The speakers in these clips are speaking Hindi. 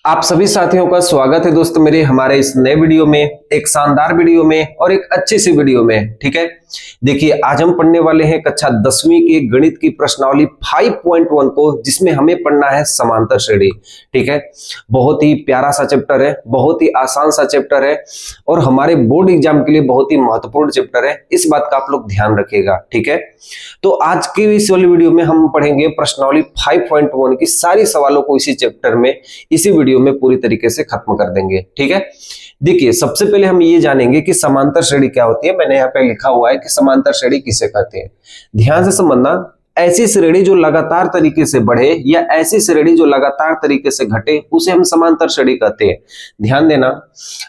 आप सभी साथियों का स्वागत है दोस्तों मेरे हमारे इस नए वीडियो में, एक शानदार वीडियो में और एक अच्छी सी वीडियो में। ठीक है, देखिए आज हम पढ़ने वाले हैं कक्षा 10वीं के गणित की प्रश्नावली 5.1 को, जिसमें हमें पढ़ना है समांतर श्रेणी। ठीक है, बहुत ही प्यारा सा चैप्टर है, बहुत ही आसान सा चैप्टर है और हमारे बोर्ड एग्जाम के लिए बहुत ही महत्वपूर्ण चैप्टर है। इस बात का आप लोग ध्यान रखिएगा। ठीक है, तो आज की इस वाली वीडियो में हम पढ़ेंगे प्रश्नावली 5.1 की सारी सवालों को इसी चैप्टर में, इसी वीडियो में पूरी तरीके से खत्म कर देंगे। ठीक है, देखिए सबसे पहले हम ये जानेंगे कि समांतर श्रेणी क्या होती है। मैंने यहाँ पे लिखा हुआ है कि समांतर श्रेणी किसे कहते हैं। ध्यान से समझना, ऐसी श्रेणी जो लगातार तरीके से बढ़े या ऐसी श्रेणी जो लगातार तरीके से घटे उसे हम समांतर श्रेणी कहते हैं। ध्यान देना,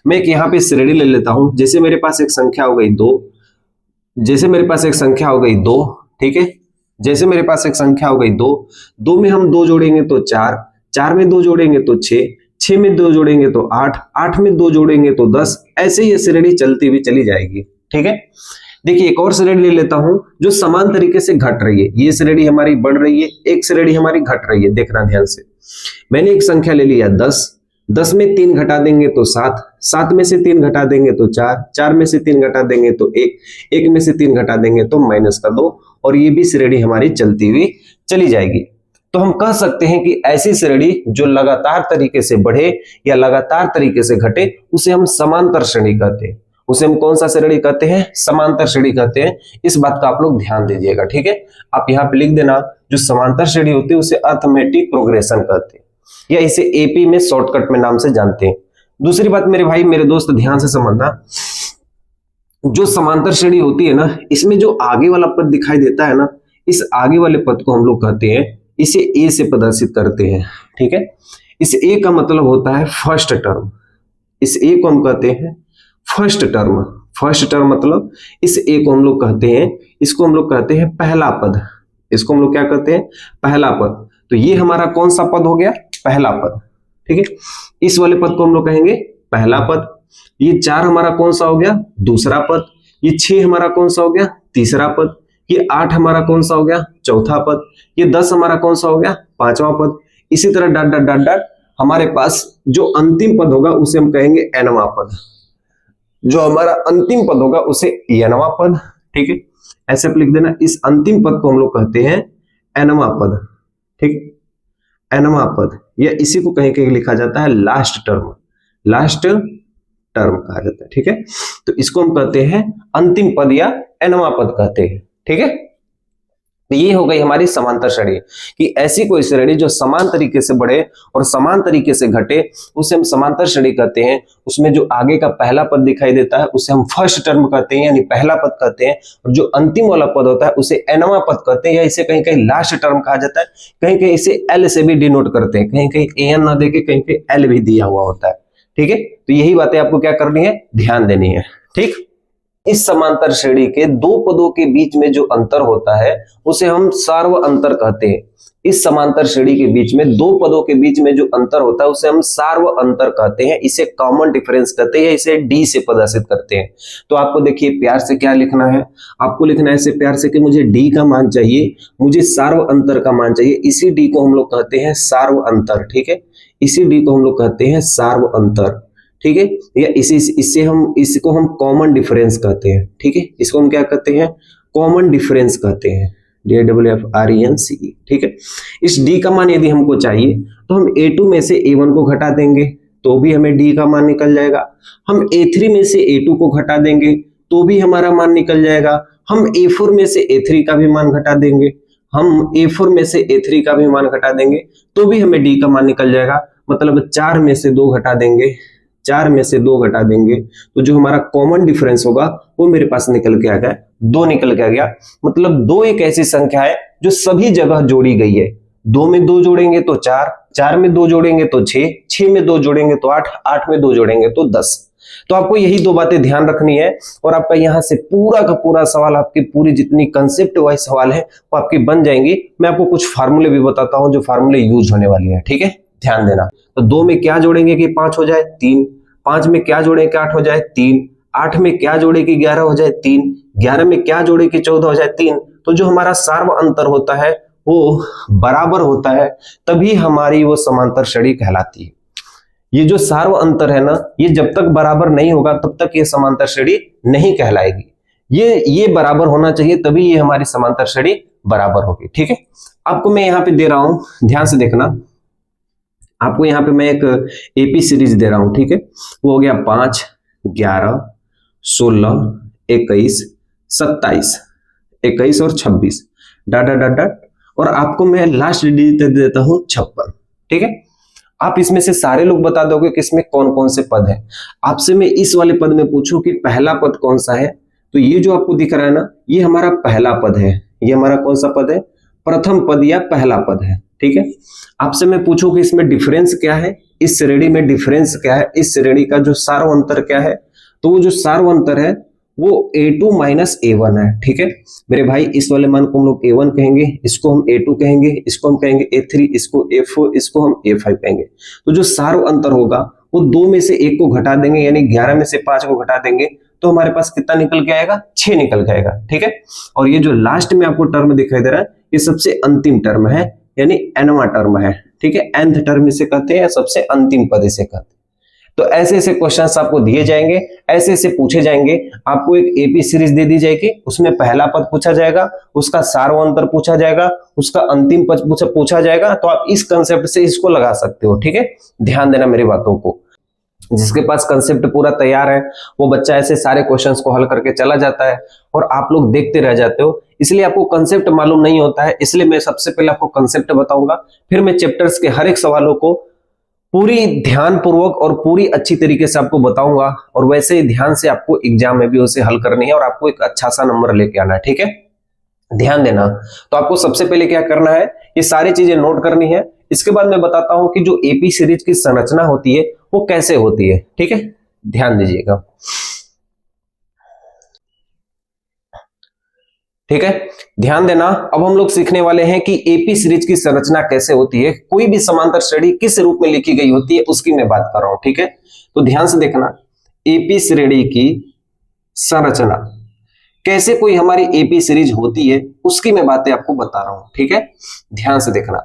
मैं एक यहाँ पे श्रेणी ले लेता हूं। जैसे मेरे पास एक संख्या हो गई 2, जैसे मेरे पास एक संख्या हो गई 2। ठीक है, जैसे मेरे पास एक संख्या हो गई 2 में हम 2 जोड़ेंगे तो 4 में 2 जोड़ेंगे तो 6 में 2 जोड़ेंगे तो 8 में 2 जोड़ेंगे तो 10। ऐसे ही श्रेणी चलती हुई चली जाएगी। ठीक है, देखिए एक और श्रेणी ले लेता हूं जो समान तरीके से घट रही है। ये श्रेणी हमारी बढ़ रही है, एक श्रेणी हमारी घट रही है। देखना ध्यान से, मैंने एक संख्या ले लिया 10 में 3 घटा देंगे तो 7 में से 3 घटा देंगे तो 4 में से 3 घटा देंगे तो 1 में से 3 घटा देंगे तो -2, और ये भी श्रेणी हमारी चलती हुई चली जाएगी। तो हम कह सकते हैं कि ऐसी श्रेणी जो लगातार तरीके से बढ़े या लगातार तरीके से घटे उसे हम समांतर श्रेणी कहते हैं। उसे हम कौन सा श्रेणी कहते हैं? समांतर श्रेणी कहते हैं। इस बात का आप लोग ध्यान दीजिएगा। ठीक है, आप यहाँ पे लिख देना, जो समांतर श्रेणी होती है उसे अर्थमेटिक प्रोग्रेशन कहते हैं, या इसे एपी में शॉर्टकट में नाम से जानते हैं। दूसरी बात मेरे भाई मेरे दोस्त ध्यान से समझना, जो समांतर श्रेणी होती है ना, इसमें जो आगे वाला पद दिखाई देता है ना, इस आगे वाले पद को हम लोग कहते हैं, इसे ए से प्रदर्शित करते हैं। ठीक है, इस ए का मतलब होता है फर्स्ट टर्म। इस ए को हम कहते हैं फर्स्ट टर्म। फर्स्ट टर्म मतलब इस ए को हम लोग कहते हैं, इसको हम लोग कहते हैं पहला पद। इसको हम लोग क्या कहते हैं? पहला पद। तो ये हमारा कौन सा पद हो गया? पहला पद। ठीक है, इस वाले पद को हम लोग कहेंगे पहला पद। ये 4 हमारा कौन सा हो गया? दूसरा पद। ये 6 हमारा कौन सा हो गया? तीसरा पद। ये 8 हमारा कौन सा हो गया? चौथा पद। ये 10 हमारा कौन सा हो गया? पांचवा पद। इसी तरह डॉट डॉट डॉट डॉट हमारे पास जो अंतिम पद होगा उसे हम कहेंगे एनवां पद। जो हमारा अंतिम पद होगा उसे एनवां पद। ठीक है, ऐसे लिख देना, इस अंतिम पद को हम लोग कहते हैं एनवां पद। ठीक, एनवां पद, या इसी को कहीं कहीं लिखा जाता है लास्ट टर्म। लास्ट टर्म कहा जाता है। ठीक है, तो इसको हम कहते हैं अंतिम पद या एनवां पद कहते हैं। ठीक है, तो ये हो गई हमारी समांतर श्रेणी कि ऐसी कोई श्रेणी जो समान तरीके से बढ़े और समान तरीके से घटे उसे हम समांतर श्रेणी कहते हैं। उसमें जो आगे का पहला पद दिखाई देता है उसे हम फर्स्ट टर्म कहते हैं, यानी पहला पद कहते हैं, और जो अंतिम वाला पद होता है उसे एनवां पद कहते हैं, या इसे कहीं कहीं लास्ट टर्म कहा जाता है। कहीं कहीं इसे एल से भी डिनोट करते हैं, कहीं कहीं एन ना देके कहीं कहीं एल भी दिया हुआ होता है। ठीक है, तो यही बातें आपको क्या करनी है? ध्यान देनी है। ठीक, इस समांतर श्रेणी के 2 पदों के बीच में जो अंतर होता है उसे हम सार्व अंतर कहते हैं। इस समांतर श्रेणी के बीच में 2 पदों के बीच में जो अंतर होता है उसे हम सार्व अंतर कहते हैं, इसे कॉमन डिफरेंस कहते हैं, इसे डी से प्रदर्शित करते हैं। तो आपको देखिए प्यार से क्या लिखना है, आपको लिखना है ऐसे प्यार से कि मुझे डी का मान चाहिए, मुझे सार्व अंतर का मान चाहिए। इसी डी को हम लोग कहते हैं सार्व अंतर। ठीक है, इसी डी को हम लोग कहते हैं सार्व अंतर। ठीक है, या इसको हम कॉमन डिफरेंस कहते हैं। ठीक है, इसको हम क्या कहते हैं? कॉमन डिफरेंस कहते हैं, DIFFERENCE। ठीक है, इस डी का मान यदि हमको चाहिए तो हम A2 में से A1 को घटा देंगे तो भी हमें डी का मान निकल जाएगा। हम A3 में से A2 को घटा देंगे तो भी हमारा मान निकल जाएगा। हम A4 में से A3 का भी मान घटा देंगे, हम A4 में से A3 का भी मान घटा देंगे तो भी हमें डी का मान निकल जाएगा। मतलब 4 में से 2 घटा देंगे, 4 में से 2 घटा देंगे तो जो हमारा कॉमन डिफरेंस होगा वो मेरे पास निकल के आ गया, 2 निकल के आ गया। मतलब 2 एक ऐसी संख्या है जो सभी जगह जोड़ी गई है। 2 में 2 जोड़ेंगे तो 4 में 2 जोड़ेंगे तो 6 में 2 जोड़ेंगे तो 8 में 2 जोड़ेंगे तो 10। तो आपको यही 2 बातें ध्यान रखनी है और आपका यहां से पूरा का पूरा सवाल, आपकी पूरी जितनी कंसेप्ट वाइज सवाल है वो आपकी बन जाएंगी। मैं आपको कुछ फार्मूले भी बताता हूं जो फार्मूले यूज होने वाली है। ठीक है, ध्यान देना। तो 2 में क्या जोड़ेंगे कि 5 हो जाए? 3। 5 में क्या जोड़े कि 8 हो जाए? 3। 8 में क्या जोड़े कि 11 हो जाए? 3। 11 में क्या जोड़े कि 14 हो जाए? 3। तो जो हमारा सार्व अंतर होता है वो बराबर होता है, तभी हमारी वो समांतर श्रेणी कहलाती है। ये जो सार्व अंतर है ना, ये जब तक बराबर नहीं होगा तब तक ये समांतर श्रेणी नहीं कहलाएगी। ये बराबर होना चाहिए, तभी ये हमारी समांतर श्रेणी बराबर होगी। ठीक है, आपको मैं यहाँ पे दे रहा हूं, ध्यान से देखना। आपको यहाँ पे मैं एक एपी सीरीज दे रहा हूं, ठीक है। वो हो गया 5, 11, 16, 21, 27, 21 और 26 डॉट डॉट डॉट, और आपको मैं लास्ट डिजिट दे देता हूं 56। ठीक है, आप इसमें से सारे लोग बता दोगे कि इसमें कौन कौन से पद है। आपसे मैं इस वाले पद में पूछूं कि पहला पद कौन सा है, तो ये जो आपको दिख रहा है ना, ये हमारा पहला पद है। ये हमारा कौन सा पद है? प्रथम पद या पहला पद है। ठीक है, आपसे मैं पूछूं कि इसमें डिफरेंस क्या है, इस श्रेणी में डिफरेंस क्या है, इस श्रेणी का जो सार्व अंतर क्या है, तो वो जो सार्व अंतर है वो A2 माइनस A1 है। ठीक है मेरे भाई, इस वाले मान को हम लोग A1 कहेंगे, इसको हम A2 कहेंगे, इसको हम कहेंगे A3, इसको A4, इसको हम A5 कहेंगे। तो जो सार्व अंतर होगा वो 2 में से 1 को घटा देंगे, यानी 11 में से 5 को घटा देंगे, तो हमारे पास कितना निकल के आएगा? 6 निकल के आएगा। ठीक है, और ये जो लास्ट में आपको टर्म दिखाई दे रहा है, ये सबसे अंतिम टर्म है, यानी nवां टर्म है। ठीक है, nth टर्म इसे कहते हैं, सबसे अंतिम पद इसे कहते हैं। तो ऐसे ऐसे क्वेश्चंस आपको दिए जाएंगे, ऐसे ऐसे पूछे जाएंगे। आपको एक एपी सीरीज दे दी जाएगी, उसमें पहला पद पूछा जाएगा, उसका सार्व अंतर पूछा जाएगा, उसका अंतिम पद पूछा जाएगा। तो आप इस कंसेप्ट से इसको लगा सकते हो। ठीक है, ध्यान देना मेरी बातों को। जिसके पास कंसेप्ट पूरा तैयार है वो बच्चा ऐसे सारे क्वेश्चंस को हल करके चला जाता है, और आप लोग देखते रह जाते हो। इसलिए आपको कंसेप्ट मालूम नहीं होता है, इसलिए मैं सबसे पहले आपको कंसेप्ट बताऊंगा, फिर मैं चैप्टर्स के हर एक सवालों को पूरी ध्यान पूर्वक और पूरी अच्छी तरीके से आपको बताऊंगा, और वैसे ही ध्यान से आपको एग्जाम में भी उसे हल करनी है और आपको एक अच्छा सा नंबर लेके आना है। ठीक है, ध्यान देना। तो आपको सबसे पहले क्या करना है, ये सारी चीजें नोट करनी है। इसके बाद मैं बताता हूं कि जो एपी सीरीज की संरचना होती है वो कैसे होती है। ठीक है, ध्यान दीजिएगा। ठीक है, ध्यान देना। अब हम लोग सीखने वाले हैं कि एपी सीरीज की संरचना कैसे होती है, कोई भी समांतर श्रेणी किस रूप में लिखी गई होती है उसकी मैं बात कर रहा हूं। ठीक है, तो ध्यान से देखना, एपी श्रेणी की संरचना कैसे कोई हमारी एपी सीरीज होती है उसकी मैं बातें आपको बता रहा हूं। ठीक है, ध्यान से देखना।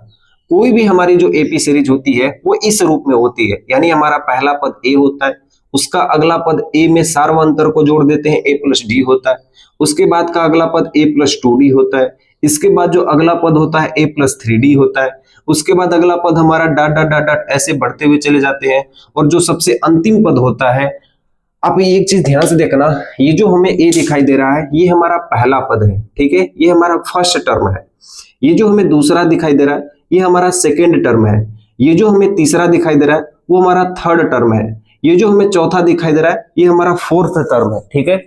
कोई भी हमारी जो एपी सीरीज होती है वो इस रूप में होती है, यानी हमारा पहला पद ए होता है, उसका अगला पद ए में सार्व अंतर को जोड़ देते हैं, a प्लस डी होता है। उसके बाद का अगला पद a प्लस 2d होता है। इसके बाद जो अगला पद होता है a प्लस 3d होता है। उसके बाद अगला पद हमारा डॉट डॉट डॉट डॉट ऐसे बढ़ते हुए चले जाते हैं, और जो सबसे अंतिम पद होता है, आप एक चीज ध्यान से देखना, ये जो हमें a दिखाई दे रहा है ये हमारा पहला पद है। ठीक है, ये हमारा फर्स्ट टर्म है। ये जो हमें दूसरा दिखाई दे रहा है ये हमारा सेकेंड टर्म है। ये जो हमें तीसरा दिखाई दे रहा है वो हमारा थर्ड टर्म है। ये जो हमें चौथा दिखाई दे रहा है ये हमारा फोर्थ टर्म है। ठीक है,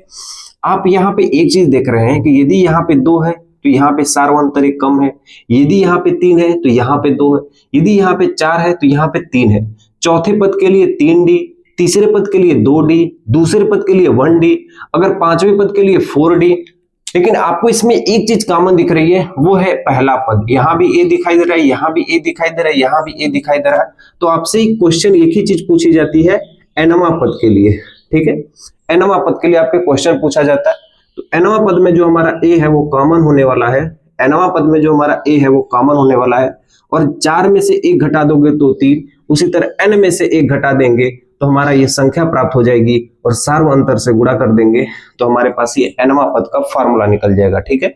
आप यहाँ पे एक चीज देख रहे हैं कि यदि यहाँ पे 2 है तो यहाँ पे सार्व अंतर एक कम है, यदि यहाँ पे 3 है तो यहाँ पे 2 है, यदि यहाँ पे 4 है तो यहाँ पे 3 है। चौथे पद के लिए 3d, तीसरे पद के लिए 2d, दूसरे पद के लिए 1d, अगर पांचवें पद के लिए 4d। लेकिन आपको इसमें एक चीज कॉमन दिख रही है, वो है पहला पद। यहाँ भी a दिखाई दे रहा है, यहाँ भी a दिखाई दे रहा है, यहाँ भी a दिखाई दे रहा है। तो आपसे क्वेश्चन एक ही चीज पूछी जाती है nवां पद के लिए। ठीक है, nवां पद के लिए आपके क्वेश्चन पूछा जाता है। तो nवां पद में जो हमारा a है वो कॉमन होने वाला है, nवां पद में जो हमारा a है वो कॉमन होने वाला है, और 4 में से 1 घटा दोगे तो 3, उसी तरह n में से 1 घटा देंगे तो हमारा ये संख्या प्राप्त हो जाएगी, और सार्व अंतर से गुणा कर देंगे तो हमारे पास ये nवां पद का फार्मूला निकल जाएगा। ठीक है,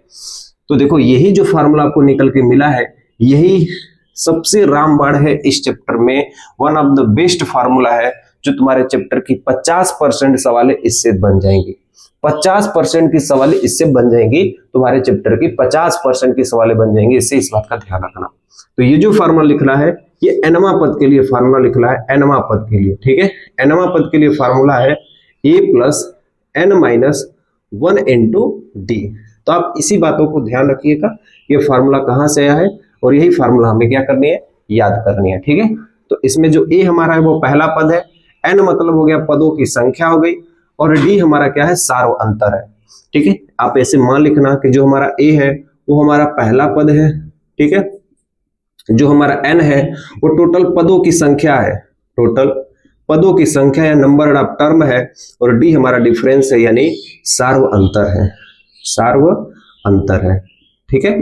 तो देखो यही जो फार्मूला आपको निकल के मिला है, यही सबसे रामबाण है इस चैप्टर में, one of the best formula है, जो तुम्हारे चैप्टर की 50% सवालें इससे बन जाएंगी। 50% की सवालें इससे बन जाएंगी, तुम्हारे चैप्टर की 50% की सवालें बन जाएंगी। इससे इस बात का ध्यान रखना। तो ये जो फार्मूला लिखना है ये nवां पद के लिए फार्मूला लिखना है, nवां पद के लिए। ठीक है, nवां पद के लिए फार्मूला है a plus n minus 1 into D. तो आप इसी बातों को ध्यान रखिएगा, ये फार्मूला कहाँ से आया है, और यही फार्मूला हमें क्या करनी है, याद करनी है। ठीक है, तो इसमें जो a हमारा है वो पहला पद है, n मतलब हो गया पदों की संख्या हो गई, और d हमारा क्या है, सार्व अंतर है। ठीक है, आप ऐसे मान लिखना कि जो हमारा a है वो हमारा पहला पद है। ठीक है, जो हमारा n है वो टोटल पदों की संख्या है, टोटल पदों की संख्या या नंबर ऑफ टर्म है, और d हमारा डिफरेंस है यानी सार्व अंतर है, सार्व अंतर है। ठीक है,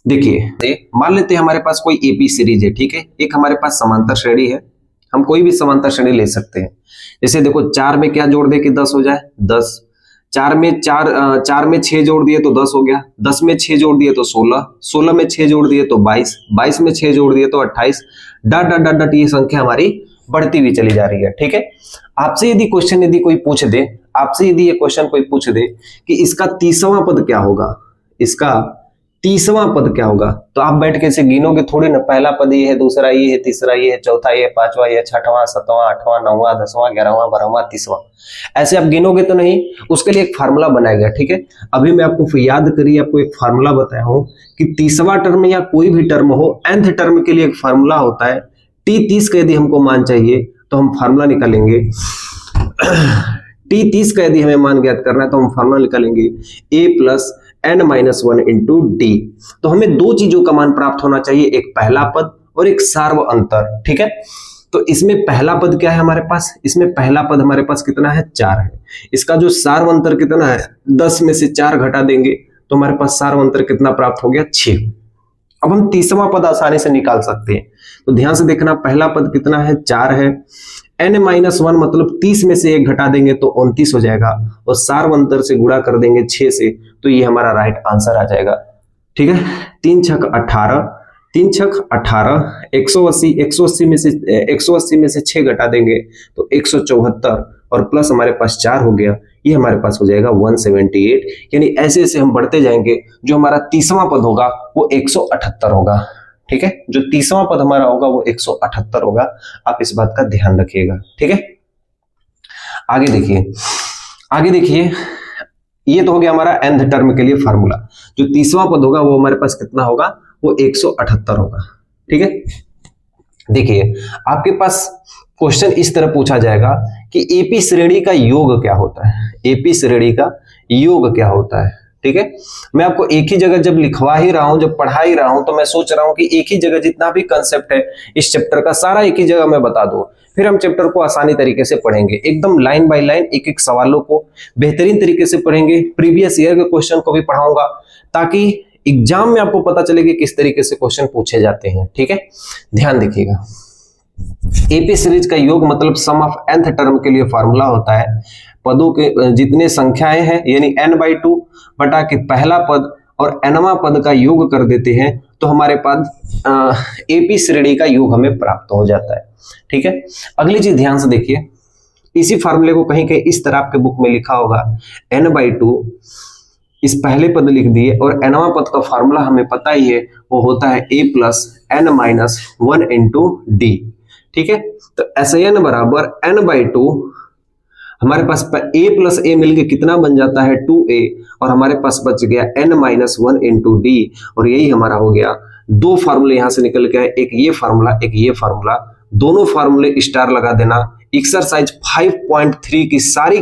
देखिए मान लेते हैं हमारे पास कोई एपी सीरीज है। ठीक है, एक हमारे पास समांतर श्रेणी है, हम कोई भी समांतर श्रेणी ले सकते हैं। जैसे देखो 4 में क्या जोड़ दे कि 10 हो जाए, 10। 4 में 6 जोड़ दिए तो 10 हो गया, 10 में 6 जोड़ दिए तो 16, 16 में 6 जोड़ दिए तो 22, 22 में 6 जोड़ दिए तो 28, डट डट डट डट ये संख्या हमारी बढ़ती हुई चली जा रही है। ठीक है, आपसे यदि क्वेश्चन यदि कोई पूछ दे, आपसे यदि ये क्वेश्चन कोई पूछ दे कि इसका 30वां पद क्या होगा, इसका 30वां पद क्या होगा, तो आप बैठ के इसे गिनोगे थोड़ी ना, पहला पद ये है, दूसरा ये है, तीसरा ये है, चौथा ये है, पांचवा ये है, छठवां, सातवां, आठवां, नौवां, 10वां, 11वां, 12वां, 30वां, ऐसे आप गिनोगे तो नहीं। उसके लिए एक फार्मूला बनाया गया। ठीक है, अभी मैं आपको याद करिए, आपको एक फार्मूला बताया हूं कि 30वां टर्म या कोई भी टर्म हो, nth टर्म के लिए एक फार्मूला होता है। T30 का यदि हमको मान चाहिए तो हम फार्मूला निकालेंगे। T30 का यदि हमें मान ज्ञात करना है तो हम फार्मूला निकालेंगे a plus n-1 into D. तो हमें दो चीजों का मान प्राप्त होना चाहिए, एक पहला पद और एक सार्व अंतर। ठीक है, तो इसमें पहला पद क्या है हमारे पास, इसमें पहला पद हमारे पास कितना है, 4 है। इसका जो सार्व अंतर कितना है, 10 में से 4 घटा देंगे तो हमारे पास सार्व अंतर कितना प्राप्त हो गया, 6। अब हम 30वां पद आसानी से निकाल सकते हैं। तो ध्यान से देखना, पहला पद कितना है, 4 है। n-1 मतलब 30 में से 1 घटा देंगे तो 29 हो जाएगा, और सार्व अंतर से गुणा कर देंगे 6 से, तो ये हमारा राइट आंसर आ जाएगा। ठीक है, 3 छक 18, 3 छक 18, 180 में से 6 घटा देंगे तो 174, और प्लस हमारे पास 4 हो गया, ये हमारे पास हो जाएगा 178। यानी ऐसे ऐसे हम बढ़ते जाएंगे, जो हमारा 30वां पद होगा वो 178 होगा। ठीक है, जो 30वां पद हमारा होगा वो 178 होगा। आप इस बात का ध्यान रखिएगा। ठीक है, आगे देखिए, ये तो हो गया हमारा nth टर्म के लिए फार्मूला। जो 30वां पद होगा वो हमारे पास कितना होगा, वो 178 होगा। ठीक है, देखिए आपके पास क्वेश्चन इस तरह पूछा जाएगा कि एपी श्रेणी का योग क्या होता है, एपी श्रेणी का योग क्या होता है। ठीक है, मैं आपको एक ही जगह जब लिखवा ही रहा हूं, जब पढ़ा ही रहा हूं, तो मैं सोच रहा हूं कि एक ही जगह जितना भी कंसेप्ट है इस चैप्टर का सारा एक ही जगह मैं बता दूं, फिर हम चैप्टर को आसानी तरीके से पढ़ेंगे, एकदम लाइन बाय लाइन एक एक सवालों को बेहतरीन तरीके से पढ़ेंगे। प्रीवियस ईयर के क्वेश्चन को भी पढ़ाऊंगा ताकि एग्जाम में आपको पता चले कि किस तरीके से क्वेश्चन पूछे जाते हैं। ठीक है, ध्यान देखिएगा, एपी सीरीज का योग मतलब सम ऑफ nth टर्म के लिए फार्मूला होता है, पदों के जितने संख्याएं हैं यानी n/2 बटा के पहला पद और nवां पद का योग कर देते हैं तो हमारे पास एपी श्रेणी का योग हमें प्राप्त हो जाता है। ठीक है, अगली चीज ध्यान से देखिए, इसी फार्मूले को कहीं कहीं इस तरह आपके बुक में लिखा होगा n/2, इस पहले पद लिख दिए, और nवां पद का फार्मूला हमें पता ही है, वो होता है a plus n-1 into D. ठीक है, तो SN बराबर n/2, हमारे पास a प्लस a मिलके कितना बन जाता है 2a, और हमारे पास बच गया n-1 इंटू डी, और यही हमारा हो गया। दो फार्मूले यहां से निकल के आए, एक ये फार्मूला एक ये फार्मूला, दोनों फार्मूले स्टार लगा देना। एक्सरसाइज 5.3 की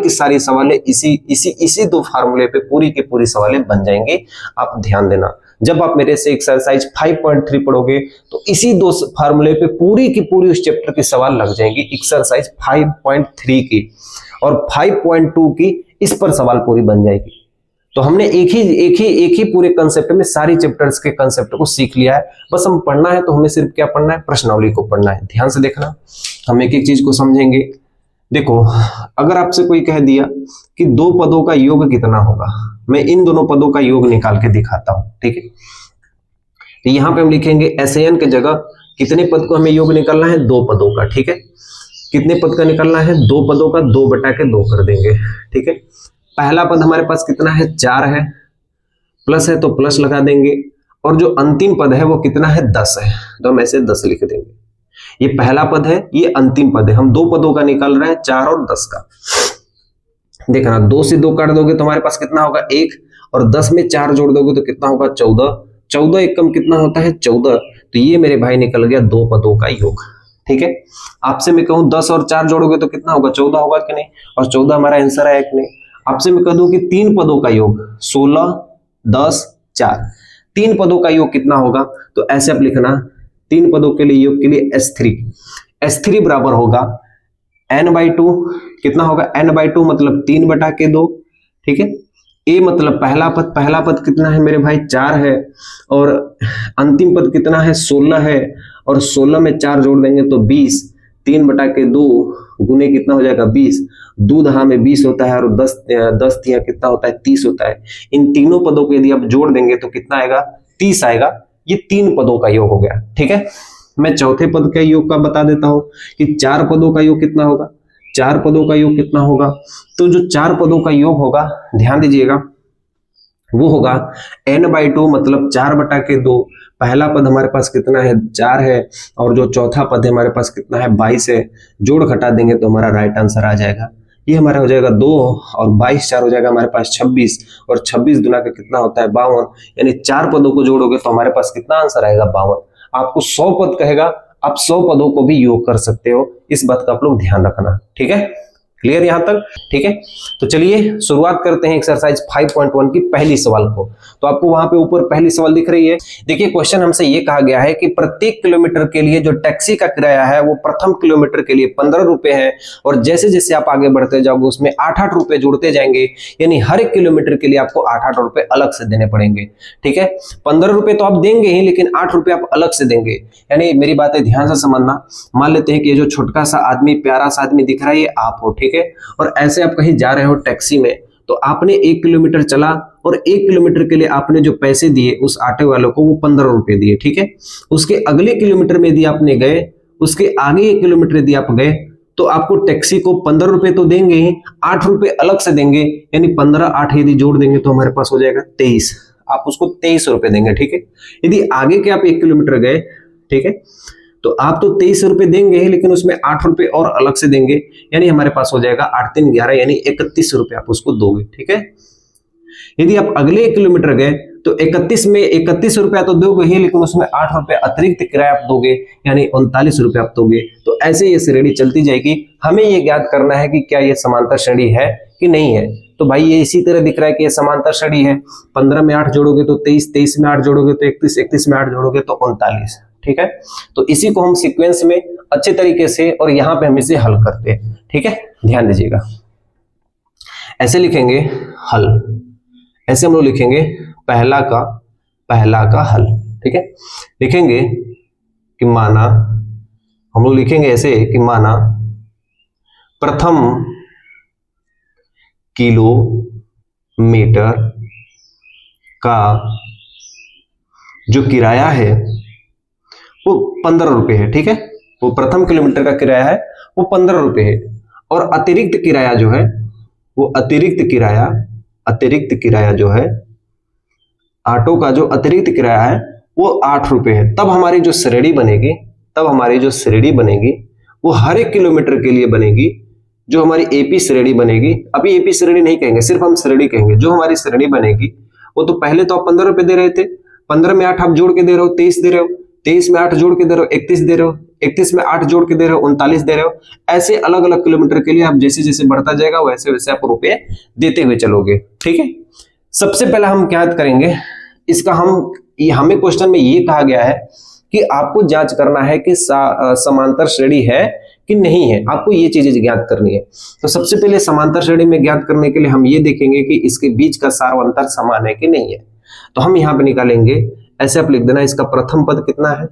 सारी सवालें इसी दो फार्मूले पे पूरी की पूरी सवालें बन जाएंगे। आप ध्यान देना, जब आप मेरे से एक्सरसाइज 5.3 पढ़ोगे तो इसी दो फार्मूले पे पूरी की पूरी उस चैप्टर की सवाल लग जाएंगी, एक्सरसाइज 5.3 की, और 5.2 की इस पर सवाल पूरी बन जाएगी। तो हमने एक ही पूरे कंसेप्ट में सारी चैप्टर्स के कंसेप्ट को सीख लिया है। बस हम पढ़ना है तो हमें सिर्फ क्या पढ़ना है, प्रश्नावली को पढ़ना है। ध्यान से देखना, हम एक एक चीज को समझेंगे। देखो, अगर आपसे कोई कह दिया कि दो पदों का योग कितना होगा, मैं इन दोनों पदों का योग निकाल के दिखाता हूं। ठीक है, तो यहां पे हम लिखेंगे SN के जगह कितने पद को हमें योग निकालना है, दो पदों का। ठीक है, कितने पद का निकालना है, दो पदों का, 2 बटा के 2 कर देंगे। ठीक है, पहला पद हमारे पास कितना है, 4 है, प्लस है तो प्लस लगा देंगे, और जो अंतिम पद है वो कितना है, 10 है, तो हम ऐसे 10 लिख देंगे। ये पहला पद है, ये अंतिम पद है, हम दो पदों का निकाल रहे हैं, 4 और 10 का। देखना, 2 से 2 काट दोगे तो हमारे पास कितना होगा, 1, और 10 में 4 जोड़ दोगे तो कितना होगा, 14, 14 एकम कितना होता है, 14। तो ये मेरे भाई निकल गया दो पदों का योग। ठीक है, आपसे मैं कहूं 10 और 4 जोड़ोगे तो कितना होगा, 14 होगा कि नहीं, और 14 हमारा आंसर है कि नहीं। आपसे मैं कह दूं कि 3 पदों का योग 16, 10, 4, 3 पदों का योग कितना होगा, तो ऐसे आप लिखना, 3 पदों के लिए योग के लिए S3 बराबर होगा n/2, कितना होगा, n/2 मतलब 3 बटा के 2। ठीक है, a मतलब पहला पद कितना है मेरे भाई, 4 है, और अंतिम पद कितना है, 16 है, और 16 में 4 जोड़ देंगे तो 20, 3/2 गुने कितना हो जाएगा 20। दूध हाँ में 20 होता है और 10 तिया कितना होता है 30 होता है। इन तीनों पदों को यदि आप जोड़ देंगे तो कितना आएगा 30 आएगा। ये 3 पदों का योग हो गया। ठीक है, मैं चौथे पद के योग का बता देता हूं कि 4 पदों का योग कितना होगा। 4 पदों का योग कितना होगा, तो जो 4 पदों का योग होगा ध्यान दीजिएगा वो होगा n/2 मतलब 4/2। पहला पद हमारे पास कितना है 4 है और जो चौथा पद है हमारे पास कितना है 22 है। जोड़ घटा देंगे तो हमारा राइट आंसर आ जाएगा। ये हमारा हो जाएगा 2 और 22 4 हो जाएगा हमारे पास 26 और 26 दुना का कितना होता है 52। यानी 4 पदों को जोड़ोगे तो हमारे पास कितना आंसर आएगा 52। आपको 100 पद कहेगा, आप 100 पदों को भी योग कर सकते हो। इस बात का आप लोग ध्यान रखना। ठीक है, क्लियर यहां तक। ठीक है, तो चलिए शुरुआत करते हैं एक्सरसाइज 5.1 की पहली सवाल को। तो आपको वहां पे ऊपर पहली सवाल दिख रही है। देखिए क्वेश्चन हमसे ये कहा गया है कि प्रत्येक किलोमीटर के लिए जो टैक्सी का किराया है वो प्रथम किलोमीटर के लिए 15 रुपए है और जैसे जैसे आप आगे बढ़ते जाओगे उसमें 8-8 रुपए जुड़ते जाएंगे। यानी हर एक किलोमीटर के लिए आपको 8-8 रुपए अलग से देने पड़ेंगे। ठीक है, 15 रुपए तो आप देंगे ही लेकिन 8 रुपए आप अलग से देंगे। यानी मेरी बातें ध्यान से समझना। मान लेते हैं कि ये जो छोटका सा आदमी प्यारा सा आदमी दिख रहा है ये आप हो। ठीक है, और ऐसे आप कहीं जा रहे हो टैक्सी में तो आपने 1 किलोमीटर चला और 1 किलोमीटर के लिए आपने जो पैसे दिए उस ऑटो वालों को वो 15 रुपए दिए। ठीक है, उसके अगले किलोमीटर में यदि आपने गए, उसके आगे 1 किलोमीटर यदि आप गए तो आपको टैक्सी को 15 रुपए तो देंगे ही, 8 रुपए अलग से देंगे। यानी 15 8 यदि जोड़ देंगे तो हमारे पास हो जाएगा 23। आप उसको 23 रुपए देंगे। ठीक है, यदि आगे के आप 1 किलोमीटर गए, ठीक है, तो आप तो 23 रुपए देंगे लेकिन उसमें 8 रुपए और अलग से देंगे। यानी हमारे पास हो जाएगा 8 3 11 यानी 31 रुपए आप उसको दोगे। ठीक है, यदि आप अगले 1 किलोमीटर गए तो 31 में 31 रुपया तो दोगे ही लेकिन उसमें 8 रुपए अतिरिक्त किराया आप दोगे यानी 39 रुपए आप दोगे। तो ऐसे ये श्रेणी चलती जाएगी। हमें ये ज्ञात करना है कि क्या ये समांतर श्रेणी है कि नहीं है। तो भाई ये इसी तरह दिख रहा है कि ये समांतर श्रेणी है। 15 में 8 जोड़ोगे तो 23, 23 में 8 जोड़ोगे तो 31, 31 में 8 जोड़ोगे तो 39। ठीक है, तो इसी को हम सीक्वेंस में अच्छे तरीके से और यहां पे हम इसे हल करते हैं। ठीक है, ध्यान दीजिएगा। ऐसे लिखेंगे हल, ऐसे हम लोग लिखेंगे पहला का हल। ठीक है, लिखेंगे कि माना, हम लोग लिखेंगे ऐसे कि माना प्रथम किलोमीटर का जो किराया है वो 15 रुपए है। ठीक है, वो प्रथम किलोमीटर का किराया है वो 15 रुपए है और अतिरिक्त किराया जो है वो अतिरिक्त किराया जो है ऑटो का जो अतिरिक्त किराया है वो 8 रुपए है। तब हमारी जो श्रेणी बनेगी वो हर एक किलोमीटर के लिए बनेगी। जो हमारी एपी श्रेणी बनेगी, अभी एपी श्रेणी नहीं कहेंगे, सिर्फ हम श्रेणी कहेंगे। जो हमारी श्रेणी बनेगी वो तो पहले तो आप 15 रुपए दे रहे थे, 15 में 8 आप जोड़ के दे रहे हो 23 दे रहे हो, 23 में 8 जोड़ के दे रहे हो 31 दे रहे हो, 31 में 8 जोड़ के दे रहे हो 39 दे रहे हो। ऐसे अलग अलग किलोमीटर के लिए आप जैसे जैसे बढ़ता जाएगा वैसे वैसे आप रुपए देते हुए चलोगे। ठीक है, सबसे पहले हम क्या करेंगे इसका, हमें क्वेश्चन में ये कहा गया है कि आपको जांच करना है कि समांतर श्रेणी है कि नहीं है। आपको ये चीजें ज्ञात करनी है। तो सबसे पहले समांतर श्रेणी में ज्ञात करने के लिए हम ये देखेंगे कि इसके बीच का सार्वंतर समान है कि नहीं है। तो हम यहां पे निकालेंगे, ऐसे आप लिख देना, इसका प्रथम पद कितना है,